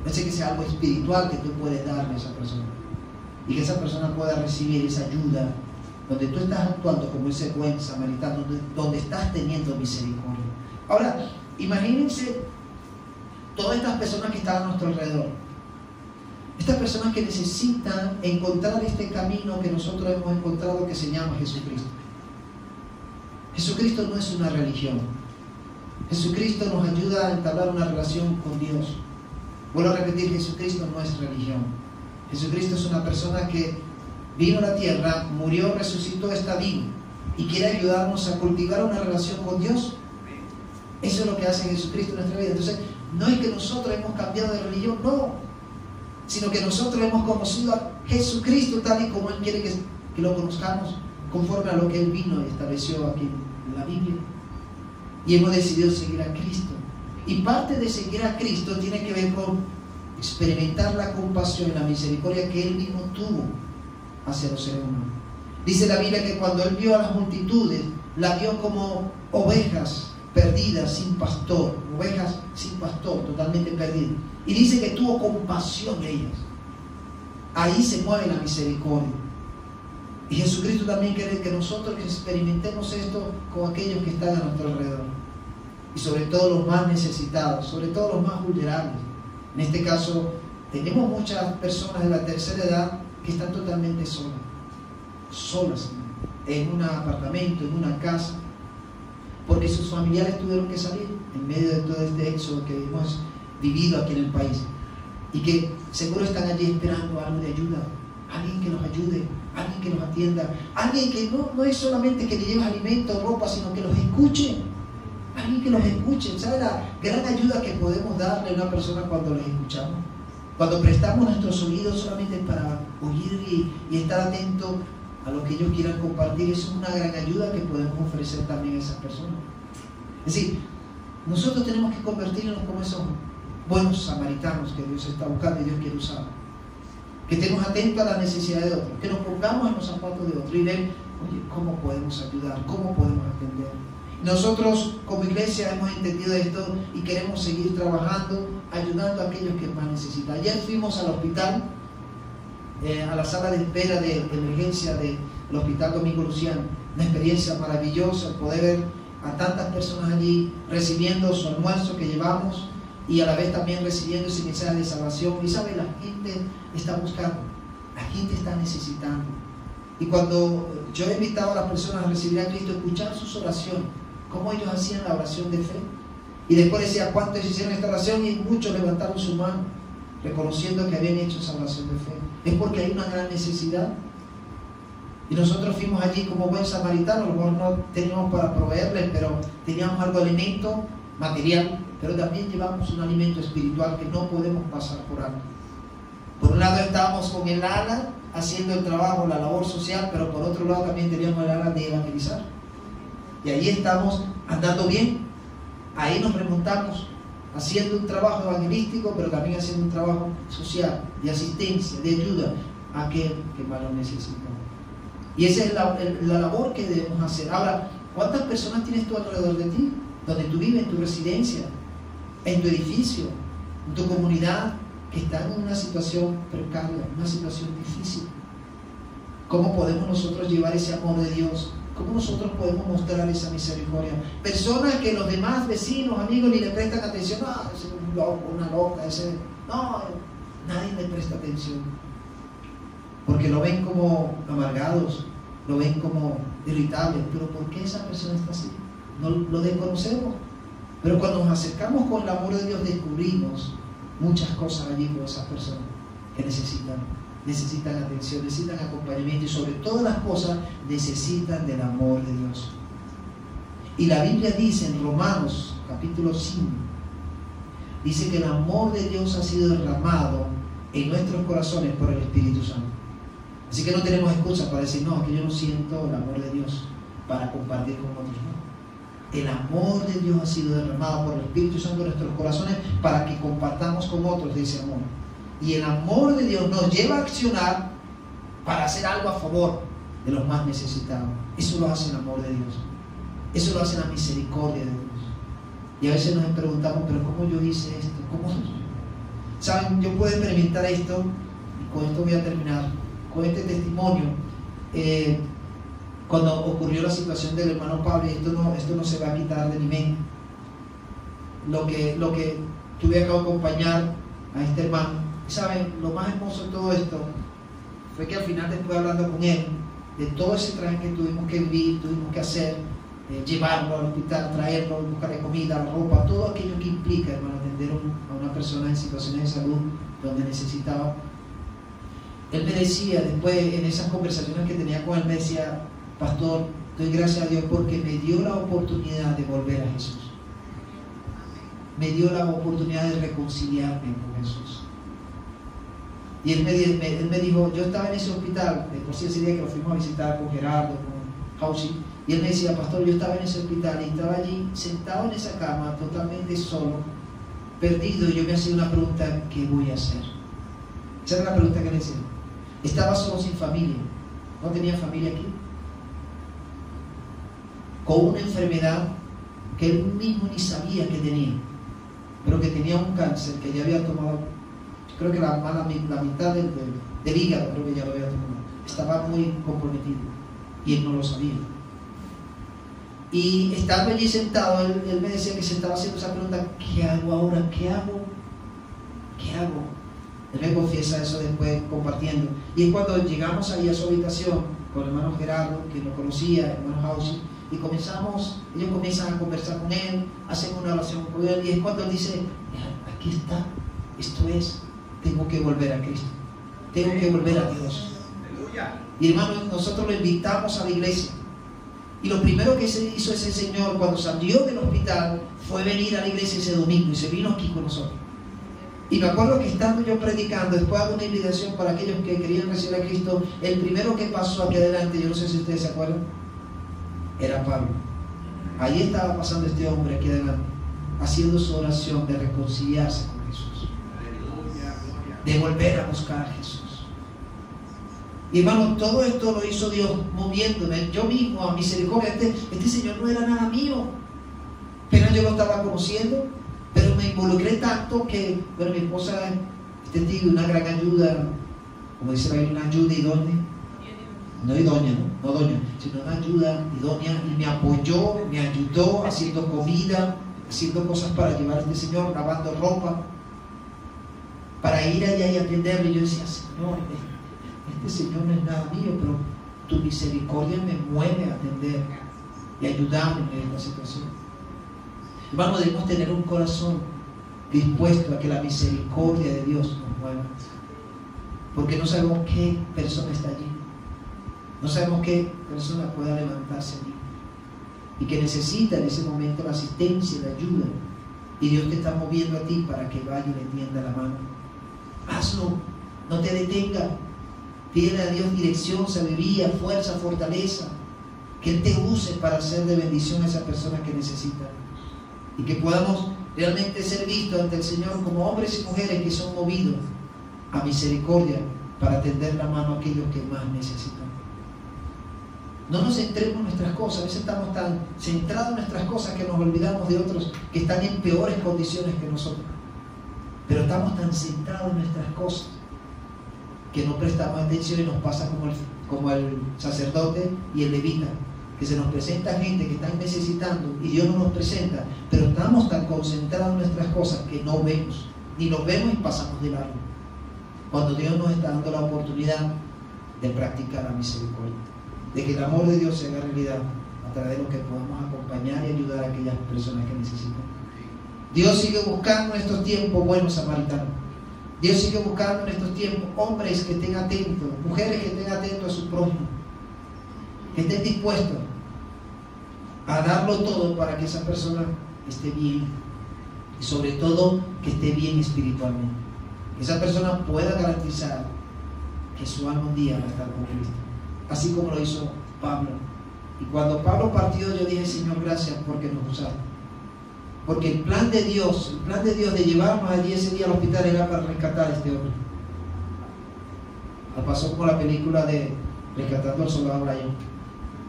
puede ser que sea algo espiritual que tú puedes darle a esa persona. Y que esa persona pueda recibir esa ayuda, donde tú estás actuando como ese buen samaritano, donde estás teniendo misericordia. Ahora, imagínense todas estas personas que están a nuestro alrededor. Estas personas que necesitan encontrar este camino que nosotros hemos encontrado, que se llama Jesucristo. Jesucristo no es una religión. Jesucristo nos ayuda a entablar una relación con Dios. Vuelvo a repetir, Jesucristo no es religión. Jesucristo es una persona que vino a la tierra, murió, resucitó, está vivo y quiere ayudarnos a cultivar una relación con Dios. Eso es lo que hace Jesucristo en nuestra vida. Entonces, no es que nosotros hemos cambiado de religión, no, sino que nosotros hemos conocido a Jesucristo tal y como Él quiere que lo conozcamos, conforme a lo que Él vino y estableció aquí en la Biblia. Y hemos decidido seguir a Cristo. Y parte de seguir a Cristo tiene que ver con experimentar la compasión y la misericordia que Él mismo tuvo hacia los seres humanos. Dice la Biblia que cuando Él vio a las multitudes, la vio como ovejas perdidas, sin pastor, ovejas sin pastor, totalmente perdidas. Y dice que tuvo compasión de ellas. Ahí se mueve la misericordia. Y Jesucristo también quiere que nosotros experimentemos esto con aquellos que están a nuestro alrededor. Y sobre todo los más necesitados, sobre todo los más vulnerables. En este caso, tenemos muchas personas de la tercera edad que están totalmente solas, en un apartamento, en una casa, porque sus familiares tuvieron que salir en medio de todo este éxodo que hemos vivido aquí en el país, y que seguro están allí esperando algo de ayuda, alguien que los ayude, alguien que los atienda, alguien que no es solamente que le lleve alimento o ropa, sino que los escuche, alguien que los escuche. ¿Sabe la gran ayuda que podemos darle a una persona cuando los escuchamos? Cuando prestamos nuestros oídos solamente para oír y estar atento a lo que ellos quieran compartir, eso es una gran ayuda que podemos ofrecer también a esas personas. Es decir, nosotros tenemos que convertirnos como esos buenos samaritanos que Dios está buscando y Dios quiere usar. Que estemos atentos a las necesidades de otros, que nos pongamos en los zapatos de otros y ver, oye, ¿cómo podemos ayudar? ¿Cómo podemos atender? Nosotros como iglesia hemos entendido esto y queremos seguir trabajando, ayudando a aquellos que más necesitan. Ayer fuimos al hospital, a la sala de espera de emergencia del Hospital Domingo Luciano. Una experiencia maravillosa, poder ver a tantas personas allí recibiendo su almuerzo que llevamos y a la vez también recibiendo ese mensaje de salvación. Y sabe, la gente está buscando, la gente está necesitando. Y cuando yo he invitado a las personas a recibir a Cristo, escuchar sus oraciones, cómo ellos hacían la oración de fe. Y después decía cuántos hicieron esta oración, y muchos levantaron su mano, reconociendo que habían hecho esa oración de fe. Es porque hay una gran necesidad. Y nosotros fuimos allí como buen samaritano, a lo mejor no teníamos para proveerles, pero teníamos algo de alimento material, pero también llevamos un alimento espiritual que no podemos pasar por alto. Por un lado estábamos con el ala haciendo el trabajo, la labor social, pero por otro lado también teníamos el ala de evangelizar. Y ahí estamos andando bien. Ahí nos remontamos, haciendo un trabajo evangelístico, pero también haciendo un trabajo social, de asistencia, de ayuda a aquel que más lo necesita. Y esa es la labor que debemos hacer. Ahora, ¿cuántas personas tienes tú alrededor de ti? Donde tú vives, en tu residencia, en tu edificio, en tu comunidad, que están en una situación precaria, una situación difícil. ¿Cómo podemos nosotros llevar ese amor de Dios? ¿Cómo nosotros podemos mostrar esa misericordia? Personas que los demás vecinos, amigos, ni le prestan atención. No, ese es un loco, una loca, ese... No, nadie le presta atención. Porque lo ven como amargados, lo ven como irritables. Pero ¿por qué esa persona está así? No lo desconocemos. Pero cuando nos acercamos con el amor de Dios, descubrimos muchas cosas allí con esas personas que necesitan atención, necesitan acompañamiento y sobre todas las cosas necesitan del amor de Dios. Y la Biblia dice en Romanos capítulo 5, dice que el amor de Dios ha sido derramado en nuestros corazones por el Espíritu Santo. Así que no tenemos excusa para decir, no, que yo no siento el amor de Dios para compartir con otros. No. El amor de Dios ha sido derramado por el Espíritu Santo en nuestros corazones para que compartamos con otros de ese amor. Y el amor de Dios nos lleva a accionar para hacer algo a favor de los más necesitados. Eso lo hace el amor de Dios. Eso lo hace la misericordia de Dios. Y a veces nos preguntamos, pero ¿cómo yo hice esto? ¿Cómo? ¿Saben? Yo puedo experimentar esto, y con esto voy a terminar, con este testimonio. Cuando ocurrió la situación del hermano Pablo, y esto no se va a quitar de mi mente, lo que tuve acá acompañar a este hermano. ¿Saben? Lo más hermoso de todo esto fue que al final, después hablando con él de todo ese traje que tuvimos que vivir, tuvimos que hacer, llevarlo al hospital, traerlo, buscarle comida, ropa, todo aquello que implica, hermano, atender a una persona en situaciones de salud donde necesitaba. Él me decía, después en esas conversaciones que tenía con él, me decía, pastor, doy gracias a Dios porque me dio la oportunidad de volver a Jesús. Me dio la oportunidad de reconciliarme con Jesús. Y él me dijo, yo estaba en ese hospital, de por sí ese día que lo fuimos a visitar con Gerardo, con Hausi, y él me decía, pastor, yo estaba en ese hospital y estaba allí sentado en esa cama, totalmente solo, perdido, y yo me hacía una pregunta, ¿qué voy a hacer? Esa era la pregunta que le hacía. Estaba solo, sin familia, no tenía familia aquí, con una enfermedad que él mismo ni sabía que tenía, pero que tenía un cáncer que ya había tomado, creo que la mitad del hígado, creo que ya lo había tomado. Estaba muy comprometido y él no lo sabía. Y estando allí sentado, él me decía que se estaba haciendo esa pregunta, ¿qué hago ahora? ¿Qué hago? ¿Qué hago? Él me confiesa eso después compartiendo. Y es cuando llegamos ahí a su habitación con el hermano Gerardo, que lo conocía, el hermano Hausi, y ellos comienzan a conversar con él, hacen una oración con él, y es cuando él dice, aquí está, esto es, tengo que volver a Cristo, tengo que volver a Dios. Y hermano, nosotros lo invitamos a la iglesia, y lo primero que se hizo ese señor cuando salió del hospital fue venir a la iglesia ese domingo, y se vino aquí con nosotros. Y me acuerdo que estando yo predicando, después hago una invitación para aquellos que querían recibir a Cristo, el primero que pasó aquí adelante, yo no sé si ustedes se acuerdan, era Pablo. Ahí estaba pasando este hombre aquí adelante, haciendo su oración de reconciliarse con Jesús, de volver a buscar a Jesús. Y hermano, todo esto lo hizo Dios moviéndome. Yo mismo, a misericordia, este señor no era nada mío, pero yo lo estaba conociendo, pero me involucré tanto que, bueno, mi esposa es testigo, una gran ayuda, como dice la Biblia, una ayuda idónea. No idónea, no doña, sino una ayuda idónea, y me apoyó, me ayudó haciendo comida, haciendo cosas para llevar a este señor, lavando ropa, para ir allá y atenderlo. Y yo decía, Señor, este señor no es nada mío, pero tu misericordia me mueve a atender y ayudarme en esta situación. Hermano, debemos tener un corazón dispuesto a que la misericordia de Dios nos mueva, porque no sabemos qué persona está allí. No sabemos qué persona pueda levantarse allí y que necesita en ese momento la asistencia, la ayuda, y Dios te está moviendo a ti para que vaya y le tienda la mano. Hazlo, No te detenga. Pídele a Dios dirección, sabiduría, fuerza, fortaleza. Que Él te use para ser de bendición a esas personas que necesitan. Y que podamos realmente ser vistos ante el Señor como hombres y mujeres que son movidos a misericordia para tender la mano a aquellos que más necesitan. No nos centremos en nuestras cosas. A veces estamos tan centrados en nuestras cosas que nos olvidamos de otros que están en peores condiciones que nosotros. Pero estamos tan centrados en nuestras cosas que no prestamos atención y nos pasa como el sacerdote y el levita, que se nos presenta gente que está necesitando y Dios no nos presenta, pero estamos tan concentrados en nuestras cosas que no vemos, ni los vemos y pasamos de largo, cuando Dios nos está dando la oportunidad de practicar la misericordia, de que el amor de Dios se haga realidad a través de lo que podamos acompañar y ayudar a aquellas personas que necesitan. Dios sigue buscando en estos tiempos buenos samaritanos. Dios sigue buscando en estos tiempos hombres que estén atentos, mujeres que estén atentos a su prójimo, que estén dispuestos a darlo todo para que esa persona esté bien y sobre todo que esté bien espiritualmente, que esa persona pueda garantizar que su alma un día va a estar con Cristo, así como lo hizo Pablo. Y cuando Pablo partió, yo dije: Señor, gracias porque nos usaste, porque el plan de Dios de llevarnos allí ese día al hospital era para rescatar a este hombre. Pasó como la película de Rescatando al Soldado Ryan.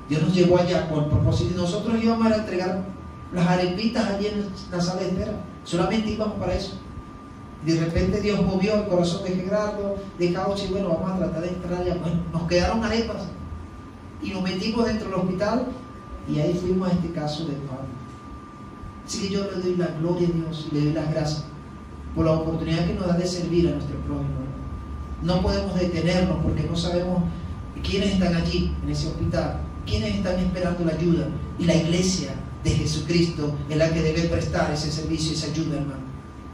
Dios nos llevó allá con el propósito, y nosotros íbamos a entregar las arepitas allí en la sala de espera. Solamente íbamos para eso. Y de repente Dios movió el corazón de Gerardo, de Cauchi, y bueno, vamos a tratar de entrar allá. Bueno, nos quedaron arepas y nos metimos dentro del hospital, y ahí fuimos a este caso de Pablo. Así que yo le doy la gloria a Dios y le doy las gracias por la oportunidad que nos da de servir a nuestro prójimo. No podemos detenernos porque no sabemos quiénes están allí en ese hospital, quiénes están esperando la ayuda, y la iglesia de Jesucristo es la que debe prestar ese servicio, esa ayuda, hermano.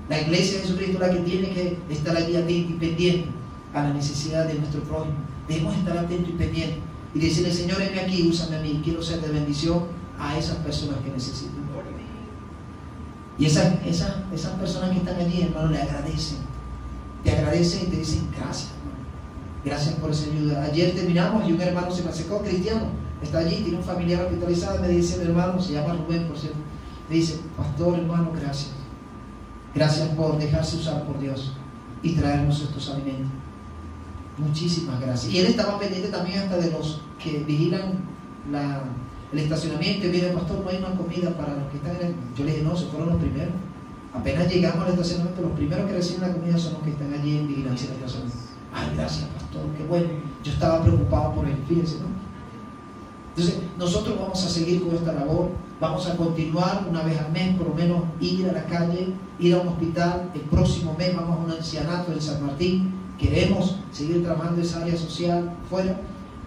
La iglesia de Jesucristo es la que tiene que estar allí atenta y pendiente a la necesidad de nuestro prójimo. Debemos estar atentos y pendientes y decirle: Señor, venme aquí, úsame a mí, quiero ser de bendición a esas personas que necesitan. Y esas personas que están allí, hermano, le agradecen. Te agradecen y te dicen: gracias, hermano. Gracias por esa ayuda. Ayer terminamos y un hermano se me acercó, cristiano, está allí, tiene un familiar hospitalizado, y me dice el hermano, se llama Rubén, por cierto, me dice: pastor, hermano, gracias. Gracias por dejarse usar por Dios y traernos estos alimentos. Muchísimas gracias. Y él estaba pendiente también hasta de los que vigilan el estacionamiento, y mire: pastor, no hay una comida para los que están en el... Yo le dije: no, se fueron los primeros. Apenas llegamos al estacionamiento, los primeros que reciben la comida son los que están allí en vigilancia del estacionamiento. Ay, gracias, pastor, qué bueno. Yo estaba preocupado por él, fíjense, ¿no? Entonces, nosotros vamos a seguir con esta labor, vamos a continuar una vez al mes, por lo menos, ir a la calle, ir a un hospital. El próximo mes vamos a un ancianato en San Martín. Queremos seguir trabajando esa área social fuera.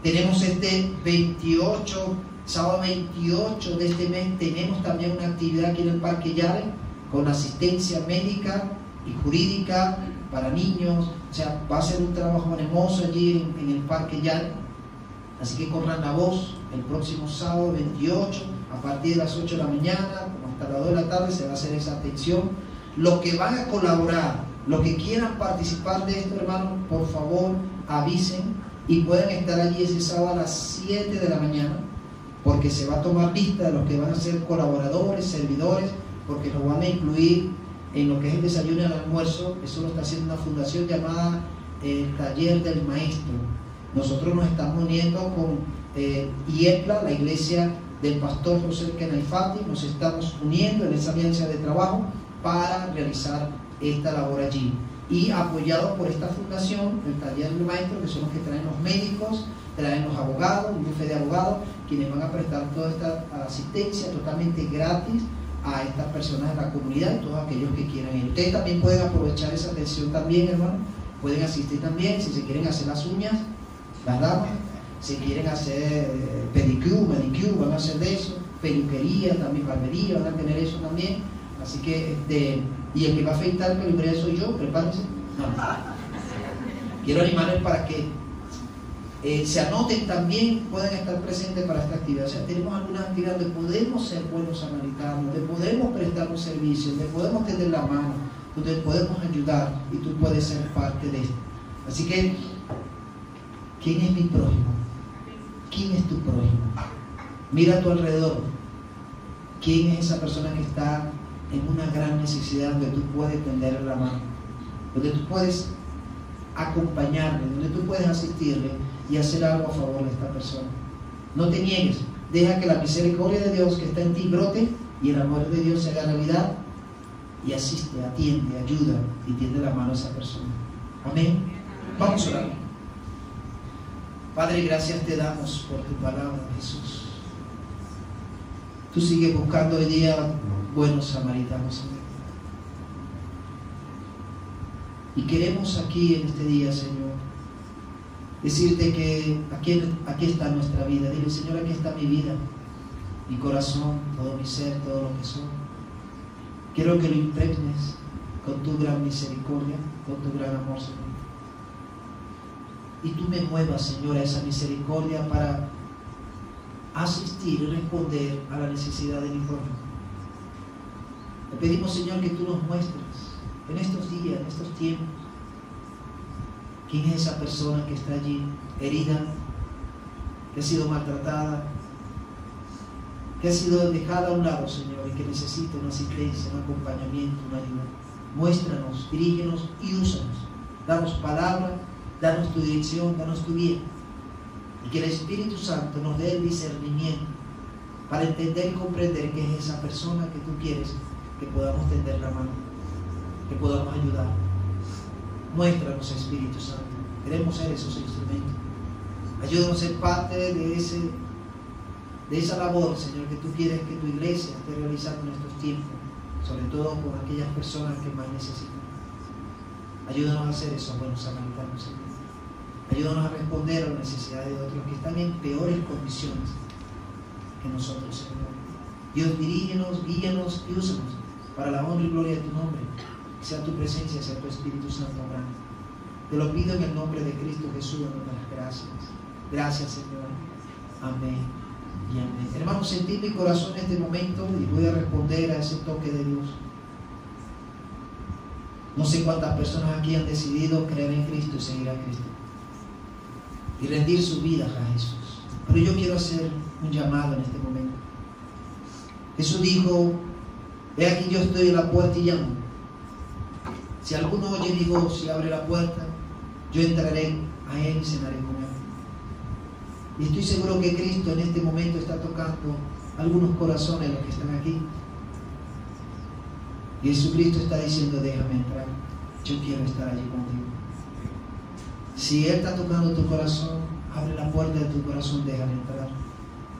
Tenemos este 28, sábado 28 de este mes, tenemos también una actividad aquí en el Parque Yare, con asistencia médica y jurídica para niños. O sea, va a ser un trabajo hermoso allí en el Parque Yare. Así que corran la voz. El próximo sábado 28, a partir de las 8 de la mañana, hasta las 2 de la tarde, se va a hacer esa atención. Los que van a colaborar, los que quieran participar de esto, hermano, por favor, avisen y pueden estar allí ese sábado a las 7 de la mañana, porque se va a tomar lista de los que van a ser colaboradores, servidores, porque los van a incluir en lo que es el desayuno y el almuerzo. Eso lo está haciendo una fundación llamada el Taller del Maestro. Nosotros nos estamos uniendo con IEPLA, la iglesia del pastor José Kenaifati. Nos estamos uniendo en esa alianza de trabajo para realizar esta labor allí, y apoyados por esta fundación, el Taller del Maestro, que son los que traen los médicos, traen los abogados, un bufete de abogados, quienes van a prestar toda esta asistencia totalmente gratis a estas personas de la comunidad y todos aquellos que quieran ir. Ustedes también pueden aprovechar esa atención también, hermano, pueden asistir también si se quieren hacer las uñas, las damas, si quieren hacer pedicure, manicure, van a hacer de eso, peluquería, también barbería, van a tener eso también. Así que, y el que va a afeitar peluquería soy yo, prepárense. No. Quiero animarles para que se anoten también, pueden estar presentes para esta actividad. O sea, tenemos algunas actividades donde podemos ser buenos samaritanos, donde podemos prestar un servicio, donde podemos tender la mano, donde podemos ayudar, y tú puedes ser parte de esto. Así que, ¿quién es mi prójimo? ¿Quién es tu prójimo? Mira a tu alrededor. ¿Quién es esa persona que está en una gran necesidad donde tú puedes tenderle la mano? Donde tú puedes acompañarle, donde tú puedes asistirle y hacer algo a favor de esta persona. No te niegues. Deja que la misericordia de Dios que está en ti brote y el amor de Dios se haga realidad, y asiste, atiende, ayuda y tiende la mano a esa persona. Amén. Vamos a orar. Padre, gracias te damos por tu palabra, Jesús. Tú sigues buscando hoy día buenos samaritanos, Señor. Y queremos aquí en este día, Señor, decirte que aquí está nuestra vida. Dile, Señor, aquí está mi vida, mi corazón, todo mi ser, todo lo que soy. Quiero que lo impregnes con tu gran misericordia, con tu gran amor, Señor. Y tú me muevas, Señor, a esa misericordia para asistir y responder a la necesidad de mi prójimo. Te pedimos, Señor, que tú nos muestres en estos días, en estos tiempos, quién es esa persona que está allí herida, que ha sido maltratada, que ha sido dejada a un lado, Señor, y que necesita una asistencia, un acompañamiento, una ayuda. Muéstranos, dirígenos y úsanos. Danos palabra, danos tu dirección, danos tu guía. Y que el Espíritu Santo nos dé el discernimiento para entender y comprender que es esa persona que tú quieres que podamos tender la mano, que podamos ayudar. Muéstranos, Espíritu Santo. Queremos ser esos instrumentos. Ayúdanos a ser parte de esa labor, Señor, que tú quieres que tu iglesia esté realizando en estos tiempos, sobre todo con aquellas personas que más necesitan. Ayúdanos a ser esos buenos samaritanos, Señor. Ayúdanos a responder a las necesidades de otros que están en peores condiciones que nosotros, Señor. Dios, dirígenos, guíanos y úsanos para la honra y gloria de tu nombre. Que sea tu presencia, sea tu Espíritu Santo obrando. Te lo pido en el nombre de Cristo Jesús, dándote las gracias. Gracias, Señor. Amén y amén. Hermanos, sentí mi corazón en este momento y voy a responder a ese toque de Dios. No sé cuántas personas aquí han decidido creer en Cristo y seguir a Cristo y rendir su vida a Jesús. Pero yo quiero hacer un llamado en este momento. Jesús dijo: he aquí yo estoy en la puerta y llamo. Si alguno oye mi voz y abre la puerta, yo entraré a él y cenaré con él. Y estoy seguro que Cristo en este momento está tocando algunos corazones, los que están aquí. Y Jesucristo está diciendo: déjame entrar, yo quiero estar allí contigo. Si Él está tocando tu corazón, abre la puerta de tu corazón, déjame entrar.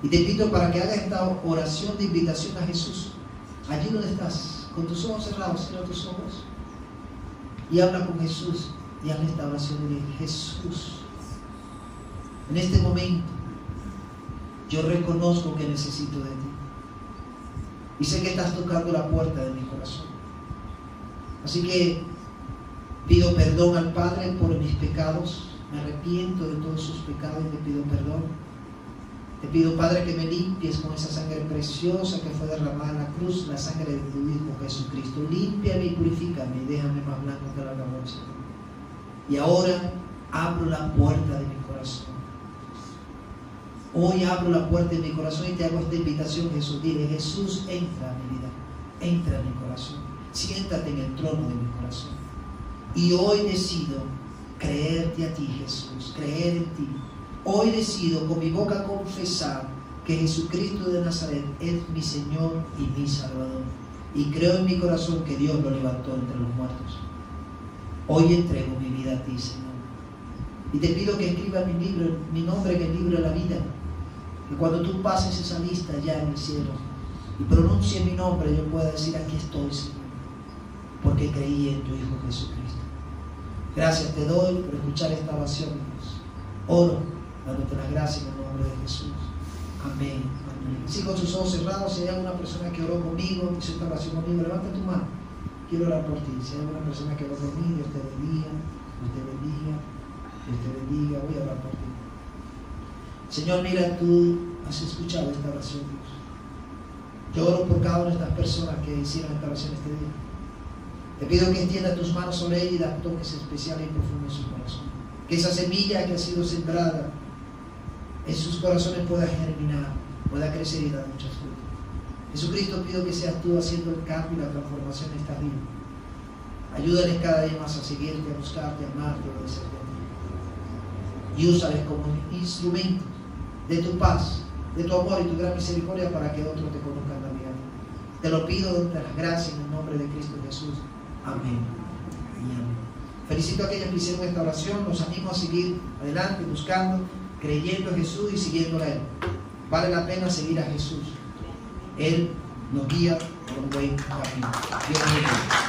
Y te invito para que hagas esta oración de invitación a Jesús. Allí donde estás, con tus ojos cerrados, cierra tus ojos y habla con Jesús y haz esta oración y dile: Jesús, en este momento yo reconozco que necesito de ti y sé que estás tocando la puerta de mi corazón. Así que pido perdón al Padre por mis pecados, me arrepiento de todos sus pecados y te pido perdón. Te pido, Padre, que me limpies con esa sangre preciosa que fue derramada en la cruz, la sangre de tu Hijo Jesucristo. Límpiame y purifícame y déjame más blanco que la labor, Señor. Y ahora abro la puerta de mi corazón. Hoy abro la puerta de mi corazón y te hago esta invitación, Jesús. Dile: Jesús, entra a mi vida, entra en mi corazón, siéntate en el trono de mi corazón. Y hoy decido creerte a ti, Jesús, creer en ti. Hoy decido con mi boca confesar que Jesucristo de Nazaret es mi Señor y mi Salvador. Y creo en mi corazón que Dios lo levantó entre los muertos. Hoy entrego mi vida a ti, Señor. Y te pido que escribas mi nombre en el libro de la vida. Que cuando tú pases esa lista ya en el cielo y pronuncie mi nombre, yo pueda decir: aquí estoy, Señor, porque creí en tu Hijo Jesucristo. Gracias te doy por escuchar esta oración, Dios. Oro dándote las gracias en el nombre de Jesús. Amén. Amén. Así con sus ojos cerrados, si hay alguna persona que oró conmigo, hizo esta oración conmigo, levanta tu mano. Quiero orar por ti. Si hay alguna persona que oró conmigo, Dios te bendiga, Dios te bendiga, Dios te bendiga. Voy a orar por ti. Señor, mira, tú has escuchado esta oración, Dios. Yo oro por cada una de estas personas que hicieron esta oración este día. Te pido que extiendas tus manos sobre ella y das toques especiales y profundos en su corazón. que esa semilla que ha sido sembrada en sus corazones pueda germinar, pueda crecer y dar muchas frutas. Jesucristo, pido que seas tú haciendo el cambio y la transformación en esta vida. Ayúdales cada día más a seguirte, a buscarte, a amarte, a obedecerte a ti. Y úsales como instrumento de tu paz, de tu amor y tu gran misericordia para que otros te conozcan también. Te lo pido de las gracias en el nombre de Cristo Jesús. Amén. Y amén. Felicito a aquellos que hicieron esta oración. Los animo a seguir adelante, buscando, creyendo en Jesús y siguiéndole a Él. Vale la pena seguir a Jesús. Él nos guía por un buen camino. Dios bendiga.